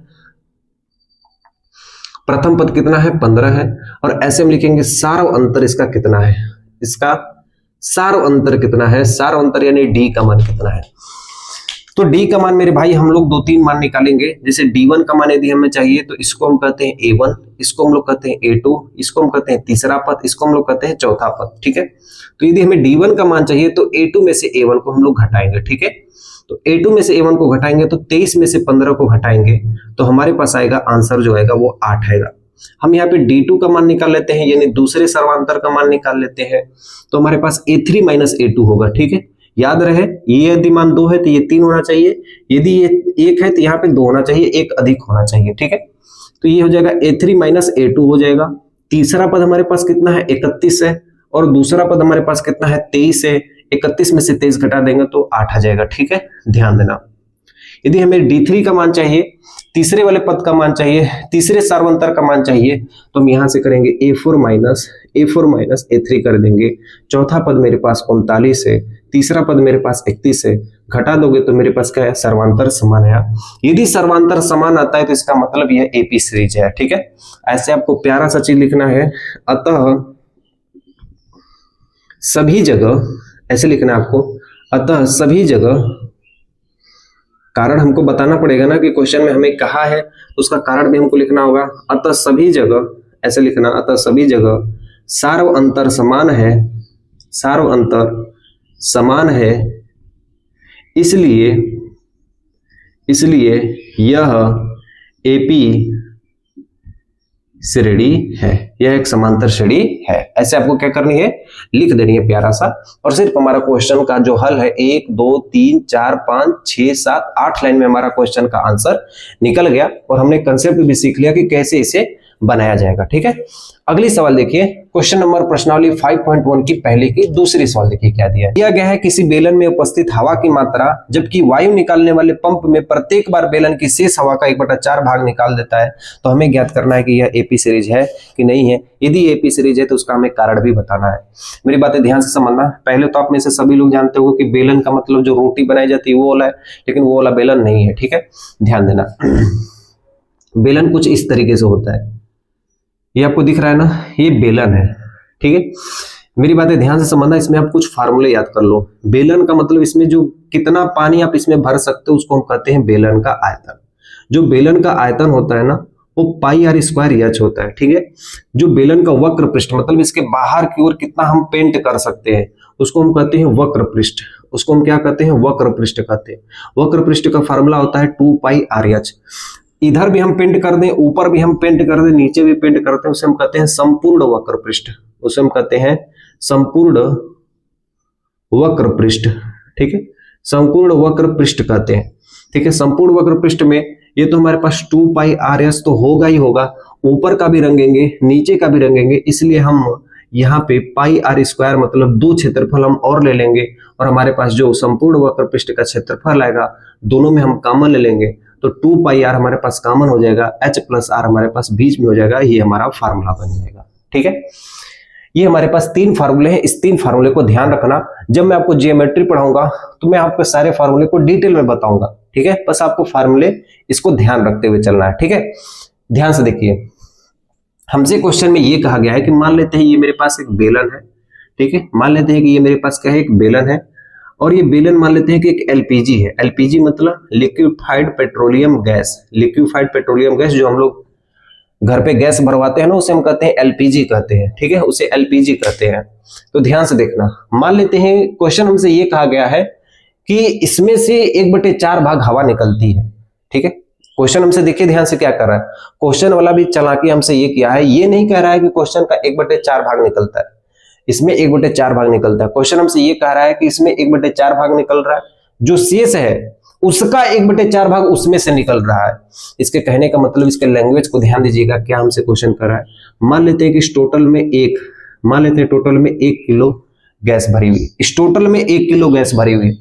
प्रथम पद कितना है 15 है। और ऐसे हम लिखेंगे सार्व अंतर इसका कितना है, इसका सार्व अंतर कितना है, सार्व अंतर यानी डी का मान कितना है। तो डी का मान मेरे भाई हम लोग 2-3 मान निकालेंगे। जैसे D1 का मान यदि हमें चाहिए तो इसको हम कहते हैं A1, इसको हम लोग कहते हैं A2, इसको हम कहते हैं तीसरा पद, इसको हम लोग कहते हैं चौथा पद। ठीक है, तो यदि हमें D1 का मान चाहिए तो A2 में से A1 को हम लोग घटाएंगे। ठीक है, तो A2 में से A1 को घटाएंगे तो 23 में से 15 को घटाएंगे तो हमारे पास आएगा आंसर जो आएगा वो 8 आएगा। हम यहाँ पे D2 का मान निकाल लेते हैं यानी दूसरे सर्वांतर का मान निकाल लेते हैं। तो हमारे पास A3 - A2 होगा। ठीक है, याद रहे ये यदि मान 2 है तो ये 3 होना चाहिए, यदि ये 1 है तो यहाँ पे 2 होना चाहिए, 1 अधिक होना चाहिए। ठीक है, तो ये हो जाएगा A3 - A2 हो जाएगा। तीसरा पद हमारे पास कितना है 31 है और दूसरा पद हमारे पास कितना है 23 है। 31 में से 23 घटा देंगे तो 8 आ जाएगा। ठीक है, ध्यान देना। यदि हमें D3 का मान चाहिए, तीसरे वाले पद का मान चाहिए, तीसरे सार्वंतर का मान चाहिए, तो हम यहां से करेंगे A4 माइनस A3 कर देंगे। चौथा पद मेरे पास 39 है, तीसरा पद मेरे पास 31 है, घटा दोगे तो मेरे पास क्या है, सर्वांतर समान आया। यदि सर्वांतर समान आता है तो इसका मतलब यह एपी सीरीज है। ठीक है, ऐसे आपको प्यारा सा चीज लिखना है, अतः सभी जगह, ऐसे लिखना है आपको, अतः सभी जगह, कारण हमको बताना पड़ेगा ना कि क्वेश्चन में हमें कहा है तो उसका कारण भी हमको लिखना होगा। अतः सभी जगह, ऐसे लिखना, अतः सभी जगह सार्व अंतर समान है, सार्व अंतर समान है, इसलिए यह एपी श्रेणी है, यह एक समांतर श्रेणी है। ऐसे आपको क्या करनी है, लिख देनी है प्यारा सा। और सिर्फ हमारा क्वेश्चन का जो हल है 1 2 3 4 5 6 7 8 लाइन में हमारा क्वेश्चन का आंसर निकल गया और हमने कंसेप्ट भी सीख लिया कि कैसे इसे बनाया जाएगा। ठीक है, अगली सवाल देखिए, क्वेश्चन नंबर प्रश्नावली 5.1 की पहले की दूसरी सवाल देखिए क्या दिया गया है। किसी बेलन में उपस्थित हवा की मात्रा जबकि वायु निकालने वाले पंप में प्रत्येक बार बेलन की शेष हवा का 1/4 भाग निकाल देता है, तो हमें ज्ञात करना है कि यह एपी सीरीज है कि नहीं है। यदि एपी सीरीज है तो उसका हमें कारण भी बताना है। मेरी बातें ध्यान से समझना। पहले तो आप में से सभी लोग जानते हो कि बेलन का मतलब जो रोटी बनाई जाती है वो वाला है, लेकिन वो वाला बेलन नहीं है। ठीक है, ध्यान देना। बेलन कुछ इस तरीके से होता है, ये आपको दिख रहा है ना, ये बेलन है। ठीक है, मेरी बातें ध्यान से समझना। इसमें आप कुछ फार्मूले याद कर लो। बेलन का मतलब इसमें जो कितना पानी आप इसमें भर सकते हो उसको हम कहते हैं बेलन का आयतन। जो बेलन का आयतन होता है ना वो पाई आर स्क्वायर एच होता है। ठीक है, जो बेलन का वक्र पृष्ठ मतलब इसके बाहर की ओर कितना हम पेंट कर सकते हैं उसको हम कहते हैं वक्र पृष्ठ। उसको हम क्या कहते हैं, वक्र पृष्ठ कहते हैं। वक्र पृष्ठ का फार्मूला होता है 2 पाई आर एच। इधर भी हम पेंट कर दें, ऊपर भी हम पेंट कर दें, नीचे भी पेंट करते हैं, उसे हम कहते हैं संपूर्ण वक्र पृष्ठ। उसे हम कहते हैं संपूर्ण वक्र पृष्ठ। ठीक है, संपूर्ण वक्र पृष्ठ कहते हैं। ठीक है, संपूर्ण वक्र पृष्ठ में ये तो हमारे पास 2 पाई आर एस तो होगा ही होगा, ऊपर का भी रंगेंगे नीचे का भी रंगेंगे, इसलिए हम यहाँ पे पाई आर स्क्वायर मतलब 2 क्षेत्रफल हम और ले लेंगे और हमारे पास जो संपूर्ण वक्र पृष्ठ का क्षेत्रफल आएगा दोनों में हम कॉमन ले लेंगे तो 2 पाई आर हमारे पास कॉमन हो जाएगा, h प्लस आर हमारे पास बीच में हो जाएगा, ये हमारा फार्मूला बन जाएगा। ठीक है, ये हमारे पास 3 फार्मूले हैं। इस 3 फार्मूले को ध्यान रखना। जब मैं आपको जियोमेट्री पढ़ाऊंगा तो मैं आपको सारे फार्मूले को डिटेल में बताऊंगा। ठीक है, बस आपको फार्मूले इसको ध्यान रखते हुए चलना है। ठीक है, ध्यान से देखिए, हमसे क्वेश्चन में ये कहा गया है कि मान लेते हैं ये मेरे पास एक बेलन है। ठीक है, मान लेते हैं कि ये मेरे पास क्या है, एक बेलन है और ये बेलन मान लेते हैं कि एक एलपीजी है। एलपीजी मतलब liquefied petroleum gas. Liquefied petroleum gas जो हम लोग घर पे गैस भरवाते हैं ना उसे हम कहते हैं एलपीजी कहते हैं। ठीक है, उसे एलपीजी कहते हैं। तो ध्यान से देखना, मान लेते हैं क्वेश्चन हमसे ये कहा गया है कि इसमें से 1/4 भाग हवा निकलती है। ठीक है, क्वेश्चन हमसे देखिए ध्यान से क्या कर रहा है। क्वेश्चन वाला भी चालाकी हमसे ये किया है, ये नहीं कह रहा है कि क्वेश्चन का 1/4 भाग निकलता है, इसमें 1/4 भाग निकलता है। क्वेश्चन हमसे ये कह रहा है कि इसमें 1/4 भाग निकल रहा है, जो शेष है उसका 1/4 भाग उसमें से निकल रहा है। इसके कहने का मतलब, इसके लैंग्वेज को ध्यान दीजिएगा, क्या हमसे क्वेश्चन कर रहा है। मान लेते हैं कि टोटल में 1 किलो गैस भरी हुई, इस टोटल में 1 किलो गैस भरी हुई।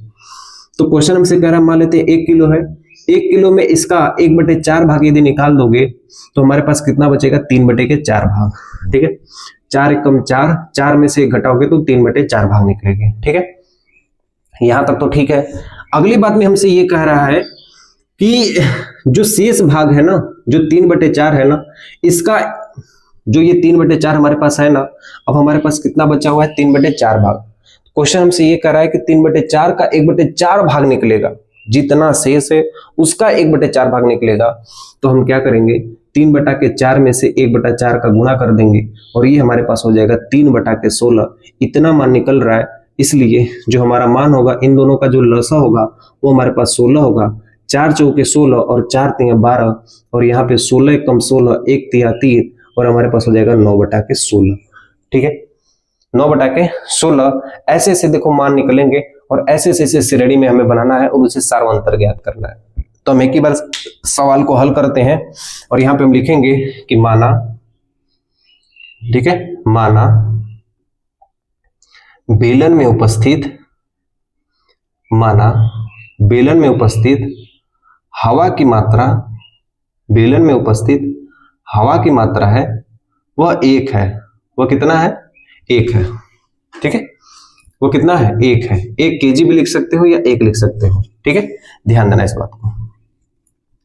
तो क्वेश्चन हमसे कह रहा है मान लेते हैं 1 किलो है, 1 किलो में इसका 1/4 भाग यदि निकाल दोगे तो हमारे पास कितना बचेगा, 3/4 भाग। ठीक है, 4 एकम 4, 4 में से घटाओगे तो 3/4 भाग निकलेंगे। ठीक है, यहां तक तो ठीक है। अगली बात में हमसे ये कह रहा है कि जो शेष भाग है ना, जो 3/4 है ना, इसका जो ये 3/4 हमारे पास है ना, अब हमारे पास कितना बचा हुआ है, 3/4 भाग। क्वेश्चन हमसे ये कह रहा है कि 3/4 का 1/4 भाग निकलेगा, जितना शेष है उसका 1/4 भाग निकलेगा। तो हम क्या करेंगे, 3/4 में से 1/4 का गुणा कर देंगे और ये हमारे पास हो जाएगा 3/16। इतना मान निकल रहा है, इसलिए जो हमारा मान होगा, इन दोनों का जो लसा होगा वो हमारे पास 16 होगा। 4 चौके 16 और 4 तिया 12 और यहाँ पे 16 एकम 16, 1 तिया 3 और हमारे पास हो जाएगा 9/16। ठीक है, 9/16। ऐसे ऐसे देखो मान निकलेंगे और ऐसे ऐसे श्रेणी में हमें बनाना है और उसे सार्वंतर ज्ञात करना है। तो हम एक ही बार सवाल को हल करते हैं और यहाँ पे हम लिखेंगे कि माना, ठीक है, माना बेलन में उपस्थित हवा की मात्रा, बेलन में उपस्थित हवा की मात्रा है वह 1 है। वह कितना है? 1 है। ठीक है, वो कितना है? 1 है। 1 kg भी लिख सकते हो या 1 लिख सकते हो। ठीक है, ध्यान देना इस बात को।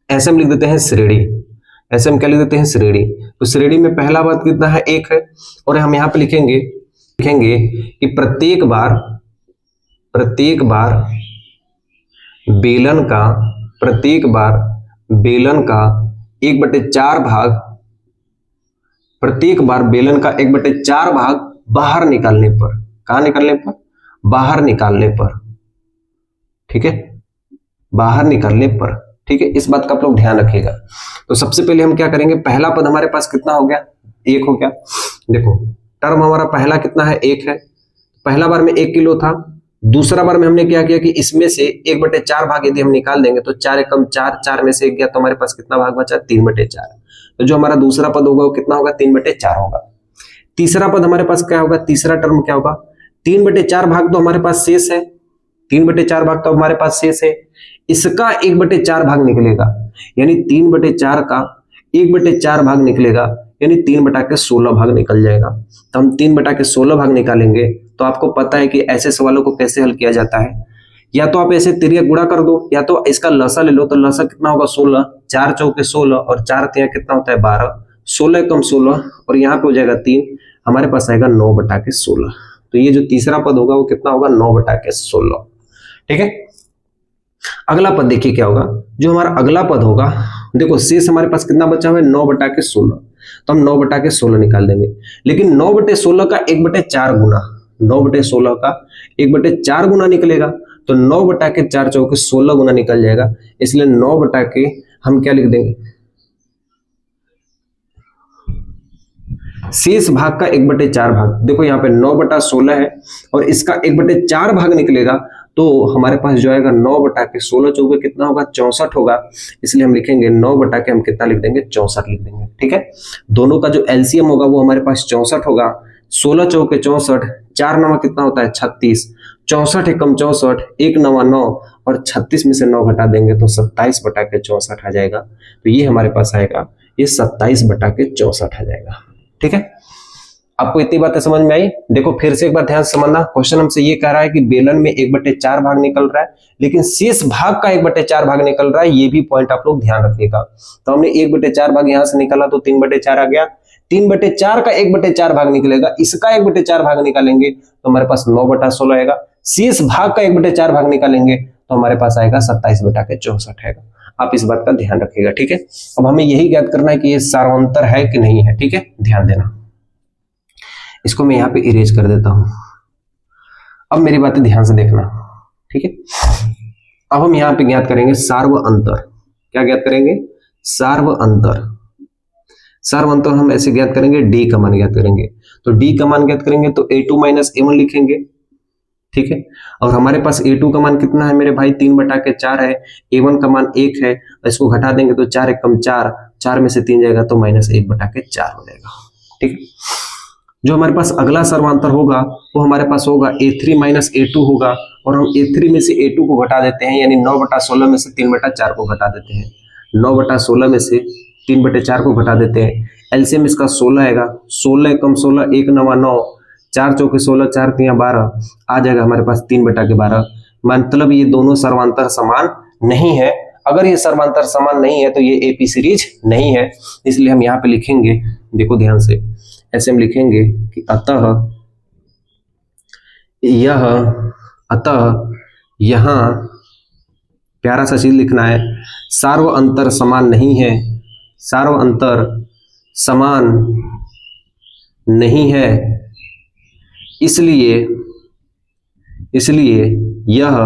ऐसे हम लिख देते हैं श्रेणी। ऐसे हम क्या लिख देते हैं? श्रेणी। तो श्रेणी में पहला पद कितना है? 1 है। और हम यहां पे लिखेंगे कि प्रत्येक बार बेलन का 1/4 भाग, प्रत्येक बार बेलन का 1/4 भाग बाहर निकालने पर, कहां निकालने पर? बाहर निकालने पर। ठीक है, बाहर निकालने पर। ठीक है, इस बात का आप लोग ध्यान रखिएगा। तो सबसे पहले हम क्या करेंगे? पहला पद हमारे पास कितना हो गया? 1 हो गया। देखो टर्म हमारा पहला कितना है? 1 है। पहला बार में 1 किलो था। दूसरा बार में हमने क्या किया कि इसमें से 1/4 भाग यदि हम निकाल देंगे तो 4 एकम 4, 4 में से 1 गया तो हमारे पास कितना भाग बचा? 3/4। तो जो हमारा दूसरा पद होगा वो कितना होगा? 3/4 होगा। तीसरा पद हमारे पास क्या होगा? तीसरा टर्म क्या होगा? 3/4 भाग तो हमारे पास शेष है। 3/4 भाग तो हमारे पास शेष है। इसका 1/4 भाग निकलेगा, यानी 3/4 का 1/4 भाग निकलेगा, यानी 3/16 भाग निकल जाएगा। तो हम 3/16 भाग निकालेंगे। तो आपको पता है कि ऐसे सवालों को कैसे हल किया जाता है। या तो आप ऐसे तिरिया गुणा कर दो, या तो इसका लसा ले लो। तो लसा कितना होगा? 16। 4 चौके 16 और 4 तिया कितना होता है? 12। 16 कम 16 और यहाँ पे हो जाएगा 3। हमारे पास आएगा 9/16। तो ये जो तीसरा पद होगा वो कितना होगा? 9/16। ठीक है, अगला पद देखिए क्या होगा। जो हमारा अगला पद होगा, देखो शेष हमारे पास कितना बचा हुआ है? 9/16। तो हम 9/16 निकाल देंगे। लेकिन 9/16 का 1/4 गुना, 9/16 का 1/4 गुना निकलेगा। तो 9/4 चौके 16 गुना निकल जाएगा। इसलिए 9 हम क्या लिख देंगे? शेष भाग का 1/4 भाग। देखो यहाँ पे 9/16 है और इसका 1/4 भाग निकलेगा। तो हमारे पास जो आएगा 9/16 चौके कितना होगा? 64 होगा। इसलिए हम लिखेंगे 9 हम कितना लिख देंगे? 64 लिख देंगे। ठीक है, दोनों का जो एलसीएम होगा वो हमारे पास 64 होगा। 16 चौके 64, 4 9 कितना होता है? 36। 64 एकम 64, 1 9 9 और 36 में से 9 घटा देंगे तो 27/64 आ जाएगा। तो ये हमारे पास आएगा, ये 27/64 आ जाएगा। ठीक है, आपको इतनी बातें समझ में आई? देखो फिर से एक बार ध्यान से समझना। क्वेश्चन हमसे ये कह रहा है कि बेलन में 1/4 भाग निकल रहा है, लेकिन शेष भाग का 1/4 भाग निकल रहा है। ये भी पॉइंट आप लोग ध्यान रखिएगा। तो हमने 1/4 भाग यहां से निकाला तो 3/4 आ गया। 3/4 का 1/4 भाग निकलेगा, इसका 1/4 भाग निकालेंगे तो हमारे पास 9/16 आएगा। शेष भाग का 1/4 भाग निकालेंगे तो हमारे पास आएगा 27/64 आएगा। आप इस बात का ध्यान रखिएगा। ठीक है, अब हमें यही ज्ञात करना है कि ये सार्वंतर है कि नहीं है। ठीक है, ध्यान देना। इसको मैं यहाँ पे इरेज कर देता हूं। अब मेरी बातें ध्यान से देखना। ठीक है, अब हम यहाँ पे ज्ञात करेंगे सार्व अंतर। क्या ज्ञात करेंगे? सार्व अंतर। सार्व अंतर हम ऐसे ज्ञात करेंगे, डी का मान ज्ञात करेंगे। तो डी का मान ज्ञात करेंगे तो a2 - a1 लिखेंगे। ठीक है, और हमारे पास a2 का मान कितना है मेरे भाई? 3/4 है। a1 का मान 1 है। इसको घटा देंगे तो 4 एकम 4, 4 में से 3 जाएगा तो -1/4 हो जाएगा। ठीक है, जो हमारे पास अगला सर्वांतर होगा वो हमारे पास होगा a3 - a2 होगा। और हम a3 में से a2 को घटा देते हैं, यानी 9/16 में से 3/4 को घटा देते हैं। 9/16 में से 3/4 को घटा देते हैं। एलसीएम इसका 16 आएगा। 16 कम 16, 1 9 9, 4 चौके 16, 4 3 12 आ जाएगा हमारे पास 3/12। मतलब ये दोनों सर्वांतर समान नहीं है। अगर ये सर्वांतर समान नहीं है तो ये एपी सीरीज नहीं है। इसलिए हम यहाँ पे लिखेंगे, देखो ध्यान से, ऐसे हम लिखेंगे कि अतः यहां प्यारा सा चीज लिखना है, सार्व अंतर समान नहीं है। सार्व अंतर समान नहीं है, इसलिए यह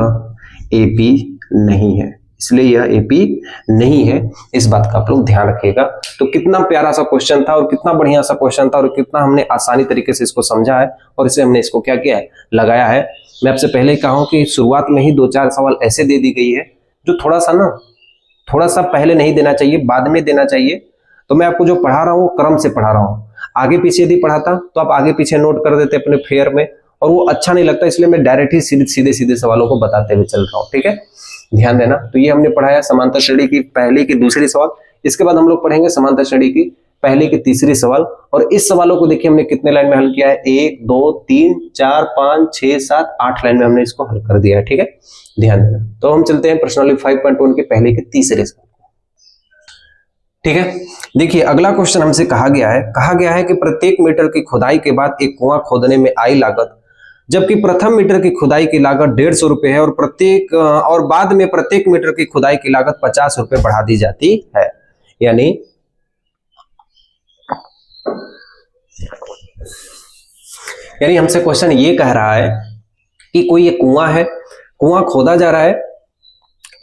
एपी नहीं है। इसलिए यह एपी नहीं है। इस बात का आप लोग ध्यान रखिएगा। तो कितना प्यारा सा क्वेश्चन था और कितना बढ़िया सा क्वेश्चन था और कितना हमने आसानी तरीके से इसको समझा है और इसे हमने इसको क्या किया है? लगाया है। मैं आपसे पहले ही कहा हूं कि शुरुआत में ही 2-4 सवाल ऐसे दे दी गई है जो थोड़ा सा पहले नहीं देना चाहिए, बाद में देना चाहिए। तो मैं आपको जो पढ़ा रहा हूँ क्रम से पढ़ा रहा हूँ। आगे पीछे यदि पढ़ाता तो आप आगे पीछे नोट कर देते अपने फेयर में और वो अच्छा नहीं लगता, इसलिए मैं डायरेक्ट ही सीधे सीधे सवालों को बताते हुए चल रहा हूँ। ठीक है, ध्यान देना। तो ये हमने पढ़ाया समांतर श्रेणी की पहली की दूसरी सवाल। इसके बाद हम लोग पढ़ेंगे समांतर श्रेणी की पहली की तीसरी सवाल। और इस सवालों को देखिए हमने कितने लाइन में हल किया है, 1 2 3 4 5 6 7 8 लाइन में हमने इसको हल कर दिया है। ठीक है, ध्यान देना। तो हम चलते हैं प्रश्नावली 5.1 के पहले की तीसरे सवाल। ठीक है, देखिए अगला क्वेश्चन हमसे कहा गया है कि प्रत्येक मीटर की खुदाई के बाद एक कुआं खोदने में आई लागत, जबकि प्रथम मीटर की खुदाई की लागत 150 रुपए है और बाद में प्रत्येक मीटर की खुदाई की लागत 50 रुपए बढ़ा दी जाती है। यानी हमसे क्वेश्चन ये कह रहा है कि कोई ये कुआं है, कुआं खोदा जा रहा है,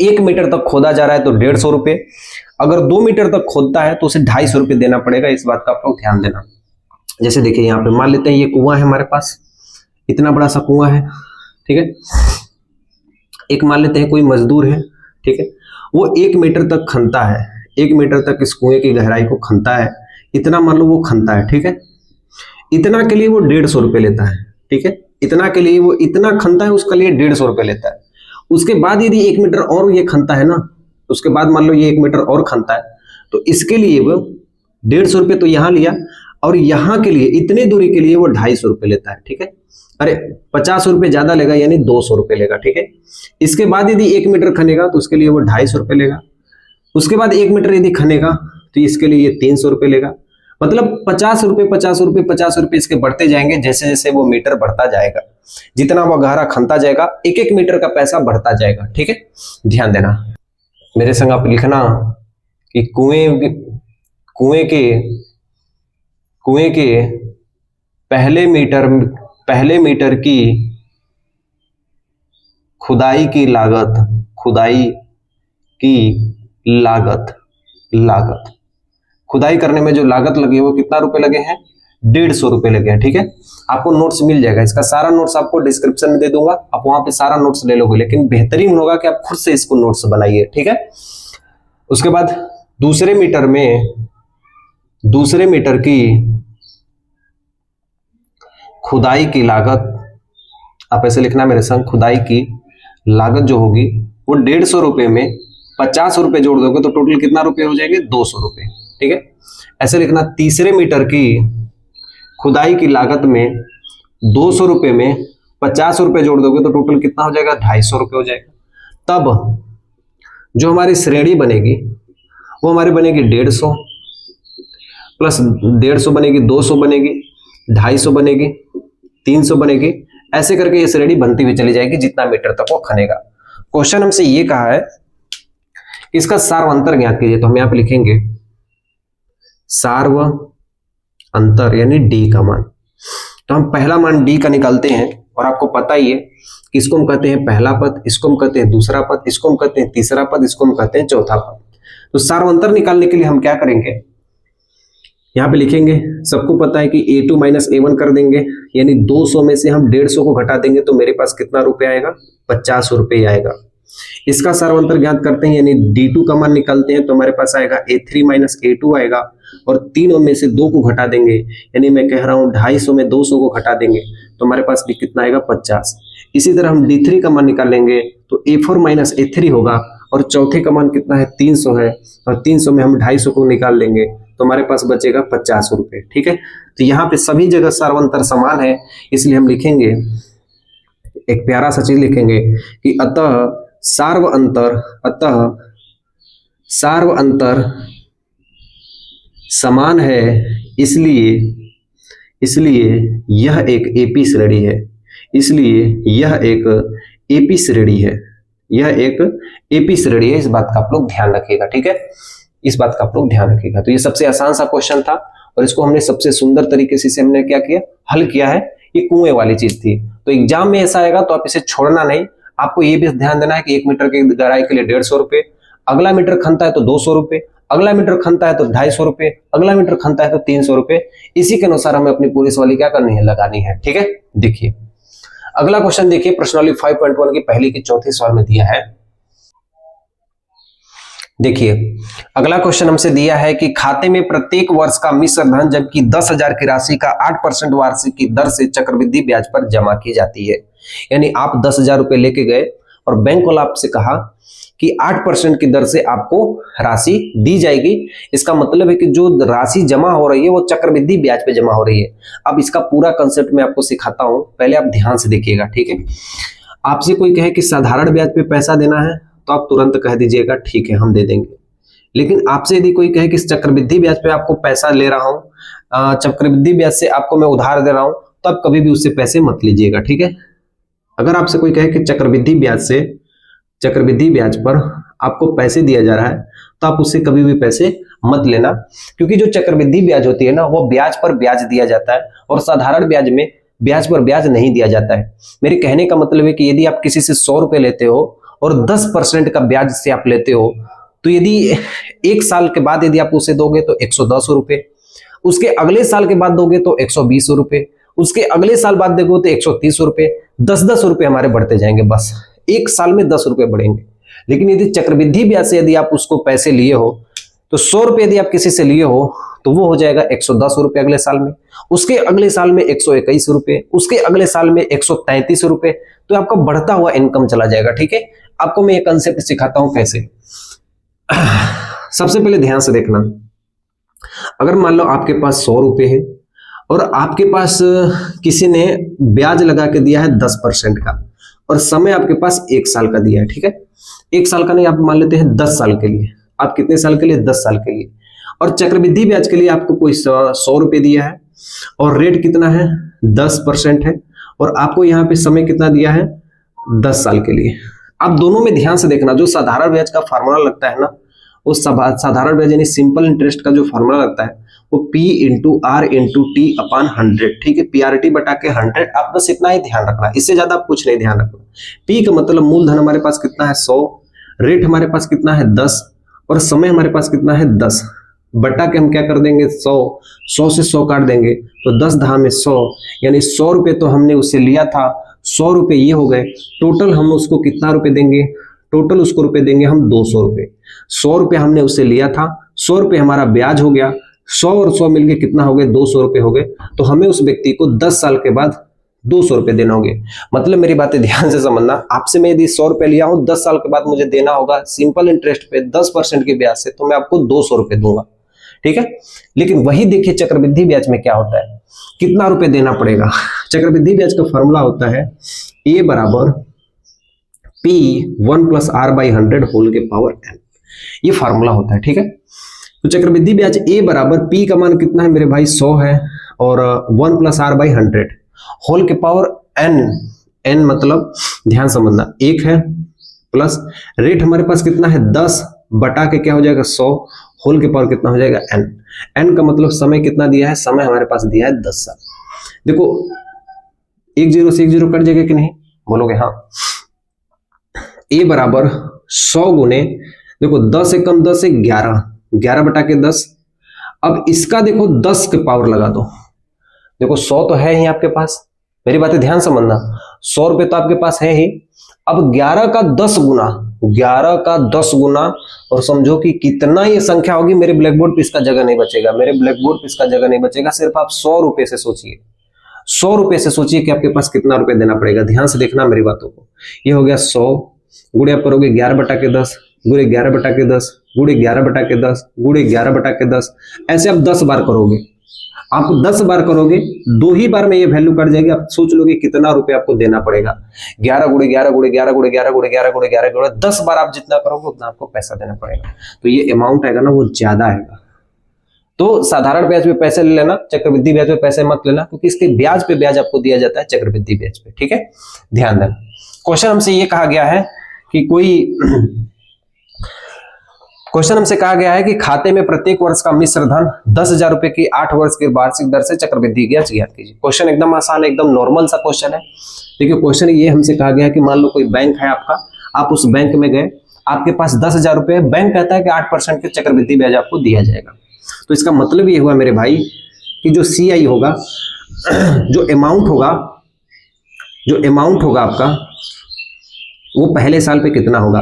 1 मीटर तक खोदा जा रहा है तो 150 रुपए, अगर 2 मीटर तक खोदता है तो उसे 250 रुपए देना पड़ेगा। इस बात का आप लोग ध्यान देना। जैसे देखिए यहाँ पे मान लेते हैं ये कुआं है हमारे पास, इतना बड़ा सा कुआं है। ठीक है, एक मान लेते हैं कोई मजदूर है। ठीक है, वो 1 मीटर तक खनता है, 1 मीटर तक इस कुएं की गहराई को खनता है, इतना मान लो वो खनता है। ठीक है, इतना के लिए वो 150 रुपए लेता है। ठीक है, इतना के लिए वो इतना खनता है, उसके लिए 150 रुपए लेता है। उसके बाद यदि 1 मीटर और ये खनता है ना, उसके बाद मान लो ये 1 मीटर और खनता है तो इसके लिए वो 150 रुपए तो यहां लिया, और यहां के लिए इतने दूरी के लिए वो 250 रुपए लेता है। ठीक है, अरे 50 रुपए ज्यादा लेगा, यानी 200 रुपए लेगा। ठीक है, इसके बाद यदि 1 मीटर खनेगा तो उसके लिए वो 250 रुपए लेगा। उसके बाद 1 मीटर यदि खनेगा तो इसके लिए ये 300 रुपए लेगा। मतलब 50 रुपए 50 रुपए 50 रुपए इसके बढ़ते जाएंगे जैसे जैसे वो मीटर बढ़ता जाएगा, जितना वो गहरा खनता जाएगा 1-1 मीटर का पैसा बढ़ता जाएगा। ठीक है, ध्यान देना। मेरे संग आप लिखना कि कुएं के पहले मीटर की खुदाई की लागत खुदाई करने में जो लागत लगी है वो कितना रुपए लगे हैं, 150 रुपए लगे हैं। ठीक है, आपको नोट्स मिल जाएगा, इसका सारा नोट्स आपको डिस्क्रिप्शन में दे दूंगा, आप वहां पे सारा नोट्स ले लोगे, लेकिन बेहतरीन होगा कि आप खुद से इसको नोट्स बनाइए। ठीक है, उसके बाद दूसरे मीटर की खुदाई की लागत, आप ऐसे लिखना मेरे संग, खुदाई की लागत जो होगी वो 150 रुपए में 50 रुपए जोड़ दोगे तो टोटल कितना रुपए हो जाएंगे, 200 रुपए। ठीक है, ऐसे लिखना, तीसरे मीटर की खुदाई की लागत में 200 रुपए में 50 रुपए जोड़ दोगे तो टोटल कितना हो जाएगा, 250 रुपए हो जाएगा। तब जो हमारी श्रेणी बनेगी वो हमारी बनेगी 150 प्लस 150 बनेगी, 200 बनेगी, 250 बनेगी, 300 बनेगी, ऐसे करके ये श्रेणी बनती हुई चली जाएगी जितना मीटर तक वो खनेगा। क्वेश्चन हमसे ये कहा है इसका सार्व अंतर ज्ञात कीजिए, तो हम यहाँ पे लिखेंगे सार्व अंतर यानी डी का मान। तो हम पहला मान डी का निकालते हैं, और आपको पता ही है कि इसको हम कहते हैं पहला पद, इसको हम कहते हैं दूसरा पद, इसको हम कहते हैं तीसरा पद, इसको हम कहते हैं चौथा पद। तो सार्व अंतर निकालने के लिए हम क्या करेंगे, यहाँ पे लिखेंगे, सबको पता है कि a2 माइनस a1 कर देंगे, यानी 200 में से हम 150 को घटा देंगे तो मेरे पास कितना रुपए आएगा, 50 रुपए आएगा। इसका सार्वंतर ज्ञात करते हैं, यानी d2 का मान निकालते हैं तो हमारे पास आएगा a3 माइनस a2 आएगा, और तीनों में से 2 को घटा देंगे, यानी मैं कह रहा हूं 250 में 200 को घटा देंगे तो हमारे पास भी कितना आएगा, 50। इसी तरह हम d3 का मान निकालेंगे तो a4 माइनस a3 होगा, और चौथे का मान कितना है, 300 है, और 300 में हम 250 को निकाल लेंगे तो हमारे पास बचेगा 50 रुपए। ठीक है, तो यहाँ पे सभी जगह सार्वंतर समान है, इसलिए हम लिखेंगे एक प्यारा सा चीज लिखेंगे कि अतः सार्व अंतर समान है, इसलिए यह एक एपी श्रेणी है, यह एक एपी श्रेणी है। इस बात का आप लोग ध्यान रखिएगा। ठीक है, इस बात का आप लोग ध्यान रखिएगा। तो ये सबसे आसान सा क्वेश्चन था, और इसको हमने सबसे सुंदर तरीके से हमने क्या किया, हल किया है। ये कुएं वाली चीज थी, तो एग्जाम में ऐसा आएगा तो आप इसे छोड़ना नहीं। आपको ये भी ध्यान देना है कि 1 मीटर की गहराई के लिए 150 रुपए, अगला मीटर खनता है तो 200 रुपए, अगला मीटर खनता है तो 250 रुपए, अगला मीटर खनता है तो 300 रुपए। इसी के अनुसार हमें अपनी पूरी सवाली क्या करनी है, लगानी है। ठीक है, देखिए अगला क्वेश्चन देखिए, प्रश्नावली 5.1 की पहली की चौथी सवाल में दिया है, देखिए अगला क्वेश्चन हमसे दिया है कि खाते में प्रत्येक वर्ष का मिश्र धन जबकि 10,000 की राशि का 8% वार्षिक की दर से चक्रवृद्धि ब्याज पर जमा की जाती है। यानी आप 10,000 रुपए लेके गए और बैंक वाला आपसे कहा कि 8% की दर से आपको राशि दी जाएगी। इसका मतलब है कि जो राशि जमा हो रही है वो चक्रवृद्धि ब्याज पे जमा हो रही है। अब इसका पूरा कंसेप्ट मैं आपको सिखाता हूं, पहले आप ध्यान से देखिएगा, ठीक है। आपसे कोई कहे कि साधारण ब्याज पे पैसा देना है तो आप तुरंत कह दीजिएगा ठीक है हम दे देंगे। लेकिन आपसे यदि कोई कहे कि चक्रवृद्धि ब्याज पे आपको पैसा ले रहा हूं, चक्रवृद्धि ब्याज से आपको मैं उधार दे रहा हूं, तो आप कभी भी उससे पैसे मत लीजिएगा, ठीक है। अगर आपसे कोई कहे कि चक्रवृद्धि ब्याज पर आपको पैसे दिया जा रहा है तो आप उससे कभी भी पैसे मत लेना, क्योंकि जो चक्रवृद्धि ब्याज होती है ना वो ब्याज पर ब्याज दिया जाता है और साधारण ब्याज में ब्याज पर ब्याज नहीं दिया जाता है। मेरे कहने का मतलब है कि यदि आप किसी से 100 रुपए लेते हो और 10% का ब्याज से आप लेते हो, तो यदि 1 साल के बाद यदि आप उसे दोगे तो 110 रुपए, उसके अगले साल के बाद दोगे तो 120 रुपए, उसके अगले साल बाद देखो तो 130 रुपए, 10-10 रुपए हमारे बढ़ते जाएंगे, बस 1 साल में 10 रुपए बढ़ेंगे। लेकिन यदि चक्रवृद्धि ब्याज से यदि आप उसको पैसे लिए हो तो 100 रुपए यदि आप किसी से लिए हो तो वो हो जाएगा 110 रुपए अगले साल में, उसके अगले साल में 121 रुपए, उसके अगले साल में 133 रुपए, तो आपका बढ़ता हुआ इनकम चला जाएगा, ठीक है। आपको मैं ये कंसेप्ट सिखाता हूं कैसे। सबसे पहले ध्यान से देखना, अगर मान लो आपके पास 100 रुपए है और आपके पास किसी ने ब्याज लगा के दिया है 10% का और समय आपके पास 1 साल का दिया है, ठीक है। 1 साल का नहीं, आप मान लेते हैं 10 साल के लिए। आप कितने साल के लिए? 10 साल के लिए। और चक्रवृद्धि ब्याज के लिए आपको कोई 100 रुपए दिया है और रेट कितना है? 10% है और आपको यहाँ पे समय कितना दिया है? 10 साल के लिए। आप दोनों में ध्यान से देखना, जो साधारण ब्याज का फार्मूला लगता है ना, वो साधारण ब्याज यानी सिंपल इंटरेस्ट का जो फार्मूला लगता है वो P into R into T अपान 100, ठीक है। PRT बटा के 100, आप बस इतना ही ध्यान रखना, इससे ज्यादा आप कुछ नहीं ध्यान रखना। P का मतलब मूलधन हमारे पास कितना है? 100, रेट हमारे पास कितना है? 10 और समय हमारे पास कितना है? 10 बटा के हम क्या कर देंगे? 100 से 100 काट देंगे तो 10 दहा में 100, यानी 100 रुपए तो हमने उससे लिया था, 100 रुपए ये हो गए। टोटल हम उसको कितना रुपए देंगे? टोटल उसको रुपए देंगे हम 200 रुपए। 100 रुपए हमने उससे लिया था, 100 रुपए हमारा ब्याज हो गया, 100 और 100 मिलके कितना हो गए? 200 रुपए हो गए। तो हमें उस व्यक्ति को 10 साल के बाद 200 रुपए देना होंगे। मतलब मेरी बातें ध्यान से समझना, आपसे मैं यदि 100 रुपए लिया हूं, 10 साल के बाद मुझे देना होगा सिंपल इंटरेस्ट पे 10% के ब्याज से, तो मैं आपको 200 रुपए दूंगा, ठीक है। लेकिन वही देखिए चक्रवृद्धि ब्याज में क्या होता है, कितना रुपए देना पड़ेगा। चक्रवृद्धि ब्याज का फॉर्मूला होता है A बराबर P1 + R/100 होल के पावर n, ये फार्मूला होता है, ठीक है। तो चक्रवृद्धि ब्याज A बराबर P का मान कितना है मेरे भाई? 100 है और 1 + R/100 होल के पावर n मतलब ध्यान समझना 1 है, प्लस रेट हमारे पास कितना है? 10 बटा के क्या हो जाएगा? 100 होल के पावर कितना हो जाएगा? n का मतलब समय कितना दिया है? समय हमारे पास दिया है 10 साल। देखो 1 0 से 1 0 कट जाएगा कि नहीं? बोलोगे हाँ। A बराबर 100 गुने, देखो 10 से कम 10 से 11 बटा के 10। अब इसका देखो 10 के पावर लगा दो, देखो 100 तो है ही आपके पास, मेरी बातें ध्यान समझना, 100 रुपए तो आपके पास है ही। अब 11 का 10 गुना, 11 का 10 गुना, और समझो कि कितना ये संख्या होगी। मेरे ब्लैक बोर्ड पे इसका जगह नहीं बचेगा, मेरे ब्लैक बोर्ड पे इसका जगह नहीं बचेगा। सिर्फ आप 100 रुपए से सोचिए, 100 रुपए से सोचिए कि आपके पास कितना रुपए देना पड़ेगा। ध्यान से देखना मेरी बातों को। ये हो गया 100 गुणे आप करोगे 11 बटा के 10 गुणे 11 बटा के 10 गुणे 11 बटा के 10 गुणे 11 बटा के 10, ऐसे आप 10 बार करोगे। आप 10 बार करोगे, 2 ही बार में ये वैल्यू कट जाएगी। आप सोच लोगे कितना रुपए आपको देना पड़ेगा। 11 गुणे 11 गुणे 11 गुणे 11 गुणे 11 गुणे 11 गुणे 10 बार आप जितना करोगे उतना आपको पैसा देना पड़ेगा। तो ये अमाउंट आएगा ना वो ज्यादा आएगा। तो साधारण ब्याज पे पैसे ले लेना, चक्रवृद्धि ब्याज पे पैसे मत लेना, क्योंकि इसके ब्याज पे ब्याज आपको दिया जाता है चक्रवृद्धि ब्याज पे, ठीक है। ध्यान देना। क्वेश्चन हमसे ये कहा गया है कि क्वेश्चन हमसे कहा गया है कि खाते में प्रत्येक वर्ष का मिश्र धन 10,000 रुपए की 8 वर्ष की वार्षिक दर से चक्रवृद्धि ब्याज ज्ञात कीजिए। क्वेश्चन एकदम आसान है, एकदम नॉर्मल सा क्वेश्चन है। देखिए क्वेश्चन ये हमसे कहा गया है कि मान लो कोई बैंक है आपका, आप उस बैंक में गए, आपके पास 10,000 रुपए, बैंक कहता है कि 8% के चक्रवृद्धि ब्याज आपको दिया जाएगा। तो इसका मतलब ये हुआ मेरे भाई कि जो CI होगा, जो अमाउंट होगा आपका, वो पहले साल पे कितना होगा।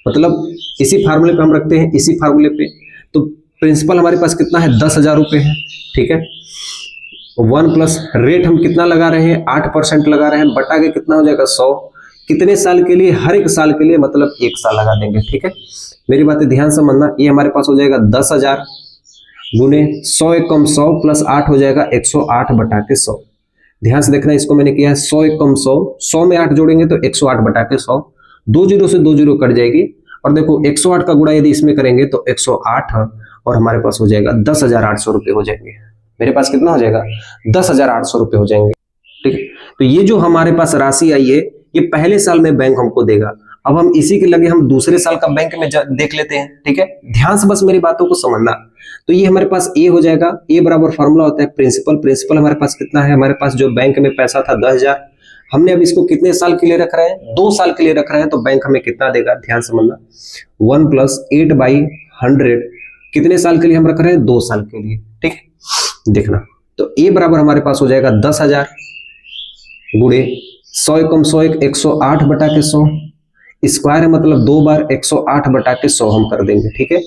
मतलब इसी फार्मूले पे हम रखते हैं, इसी फार्मूले पे। तो प्रिंसिपल हमारे पास कितना है, 10,000 रुपये है, ठीक है। 1 प्लस रेट हम कितना लगा रहे हैं, 8% लगा रहे हैं, बटा के कितना हो जाएगा 100। कितने साल के लिए, हर एक साल के लिए, मतलब 1 साल लगा देंगे, ठीक है। मेरी बातें ध्यान से समझना, ये हमारे पास हो जाएगा 10,000 गुने 100 एकम 100 प्लस 8 हो जाएगा 108 बटा के 100। ध्यान से देखना, इसको मैंने किया है 100 एकम 100, 100 में 8 जोड़ेंगे तो 108 बटा के 100, 2 जीरो से 2 जीरो कट जाएगी, और देखो 108 का गुणा यदि इसमें करेंगे तो 108, और हमारे पास हो जाएगा 10,800 रुपये हो जाएंगे। मेरे पास कितना हो जाएगा, 10,800 रुपये हो जाएंगे, ठीक है। तो ये जो हमारे पास राशि आई है, ये पहले साल में बैंक हमको देगा। अब हम इसी के लगे हम दूसरे साल का बैंक में देख लेते हैं, ठीक है। ध्यान से बस मेरी बातों को समझना। तो ये हमारे पास ए हो जाएगा, ए बराबर फार्मूला होता है प्रिंसिपल। प्रिंसिपल हमारे पास कितना है, हमारे पास जो बैंक में पैसा था 10,000, हमने अब इसको कितने साल के लिए रख रहे हैं, 2 साल के लिए रख रहे हैं, तो बैंक हमें कितना देगा, ध्यान समझना। 1 प्लस 8/100 कितने साल के लिए हम रख रहे हैं, 2 साल के लिए, ठीक है। देखना, तो ए बराबर हमारे पास हो जाएगा 10,000 गुणे 100 एकम 100 108 बटा के 100, स्क्वायर है मतलब 2 बार 108 बटा के 100 हम कर देंगे, ठीक है।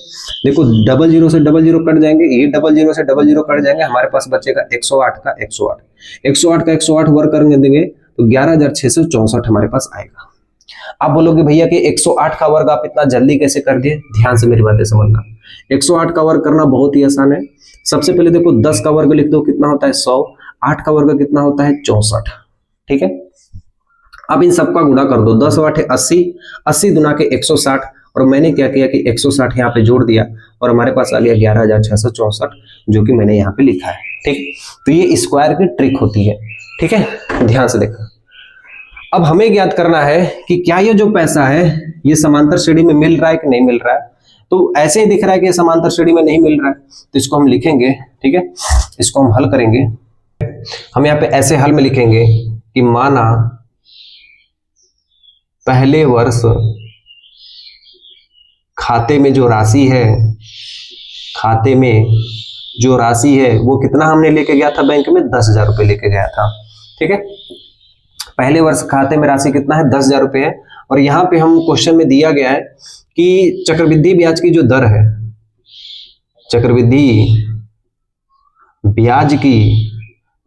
देखो डबल जीरो से डबल जीरो कट जाएंगे, ये डबल जीरो से डबल जीरो कट जाएंगे, हमारे पास बचेगा 108 का 108, 108 का 108 वर्क करने देंगे तो 11,664 हमारे पास आएगा। आप बोलोगे भैया कि 108 का वर्ग आप इतना जल्दी कैसे कर दिए, ध्यान से मेरी बातें समझना। 108 का वर्ग करना बहुत ही आसान है। सबसे पहले देखो 10 का वर्ग लिख दो, कितना होता है 100, 8 का वर्ग कितना होता है 64, ठीक है। अब इन सबका गुणा कर दो, 10 8 80, 80 गुना के 160, और मैंने क्या किया कि 160 यहाँ पे जोड़ दिया और हमारे पास आ गया 11,664, जो कि मैंने यहाँ पे लिखा है, ठीक। तो ये स्क्वायर की ट्रिक होती है, ठीक है, ध्यान से देखना। अब हमें ज्ञात करना है कि क्या ये जो पैसा है ये समांतर श्रेणी में मिल रहा है कि नहीं मिल रहा है। तो ऐसे ही दिख रहा है कि समांतर श्रेणी में नहीं मिल रहा है, तो इसको हम लिखेंगे, ठीक है, इसको हम हल करेंगे। हम यहाँ पे ऐसे हल में लिखेंगे कि माना पहले वर्ष खाते में जो राशि है, खाते में जो राशि है वो कितना हमने लेके गया था बैंक में, 10,000 रुपये लेके गया था, ठीक है। पहले वर्ष खाते में राशि कितना है, 10,000 रुपये है। और यहाँ पे हम क्वेश्चन में दिया गया है कि चक्रवृद्धि ब्याज की जो दर है, चक्रवृद्धि ब्याज की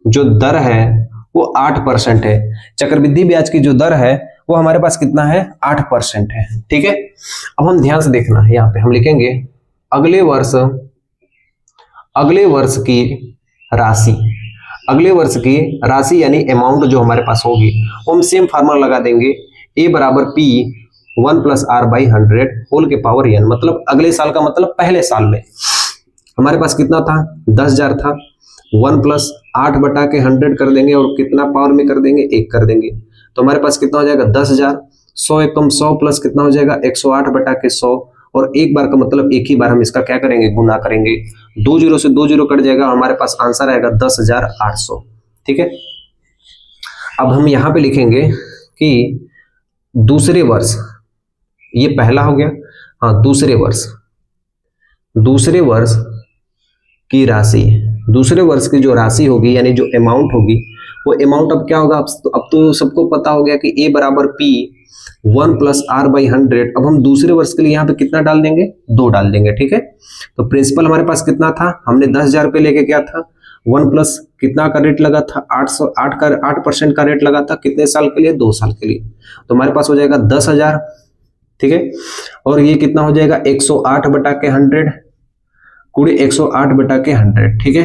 जो दर है वो 8% है। चक्रवृद्धि ब्याज की जो दर है वो हमारे पास कितना है, 8% है, ठीक है। अब हम ध्यान से देखना, यहाँ पे हम लिखेंगे अगले वर्ष की राशि, अगले वर्ष की राशि यानी अमाउंट जो हमारे पास होगी वो हम सेम फार्मूला लगा देंगे, ए बराबर P 1 प्लस R/100 होल के पावर n। मतलब अगले साल का मतलब पहले साल में हमारे पास कितना था, 10,000 था, 1 प्लस 8 बटा के 100 कर देंगे और कितना पावर में कर देंगे, 1 कर देंगे, तो हमारे पास कितना हो जाएगा 10,000। 100 एकम 100 प्लस कितना हो जाएगा 108 बटा के 100, और एक बार का मतलब एक ही बार हम इसका क्या करेंगे, गुना करेंगे, 2 जीरो से 2 जीरो कट जाएगा, हमारे पास आंसर आएगा 10,800, ठीक है। अब हम यहाँ पे लिखेंगे कि दूसरे वर्ष, ये पहला हो गया, हाँ दूसरे वर्ष की राशि, दूसरे वर्ष की जो राशि होगी यानी जो अमाउंट होगी वो अमाउंट अब क्या होगा, अब तो सबको पता हो गया कि ए बराबर P 1 प्लस R/100। अब हम दूसरे वर्ष के लिए यहाँ पे कितना डाल देंगे, 2 डाल देंगे, ठीक है। तो प्रिंसिपल हमारे पास कितना था, हमने 10,000 रुपये लेके गया था, 1 प्लस कितना का रेट लगा था, 8% का रेट लगा था, कितने साल के लिए, 2 साल के लिए, तो हमारे पास हो जाएगा 10,000, ठीक है। और ये कितना हो जाएगा 108 बटा के 100 पूरे 108 बटा के 100, ठीक है।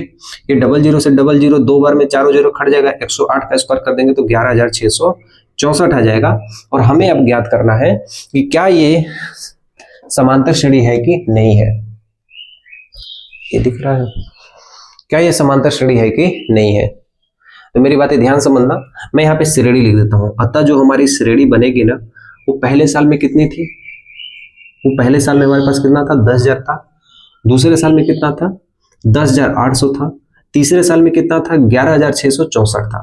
ये डबल जीरो से डबल जीरो 2 बार में 4 जीरो खट जाएगा, 108 का स्क्वायर कर देंगे तो 11,664 आ जाएगा। और हमें अब ज्ञात करना है कि क्या ये समांतर श्रेणी है कि नहीं है। ये दिख रहा है, क्या ये समांतर श्रेणी है कि नहीं है। तो मेरी बातें ध्यान समझना, मैं यहाँ पे श्रेणी लिख देता हूँ। अतः जो हमारी श्रेणी बनेगी ना वो पहले साल में कितनी थी, वो पहले साल में हमारे पास कितना था, 10,000 था। दूसरे साल में कितना था, 10,800 था। तीसरे साल में कितना था, 11,664 था।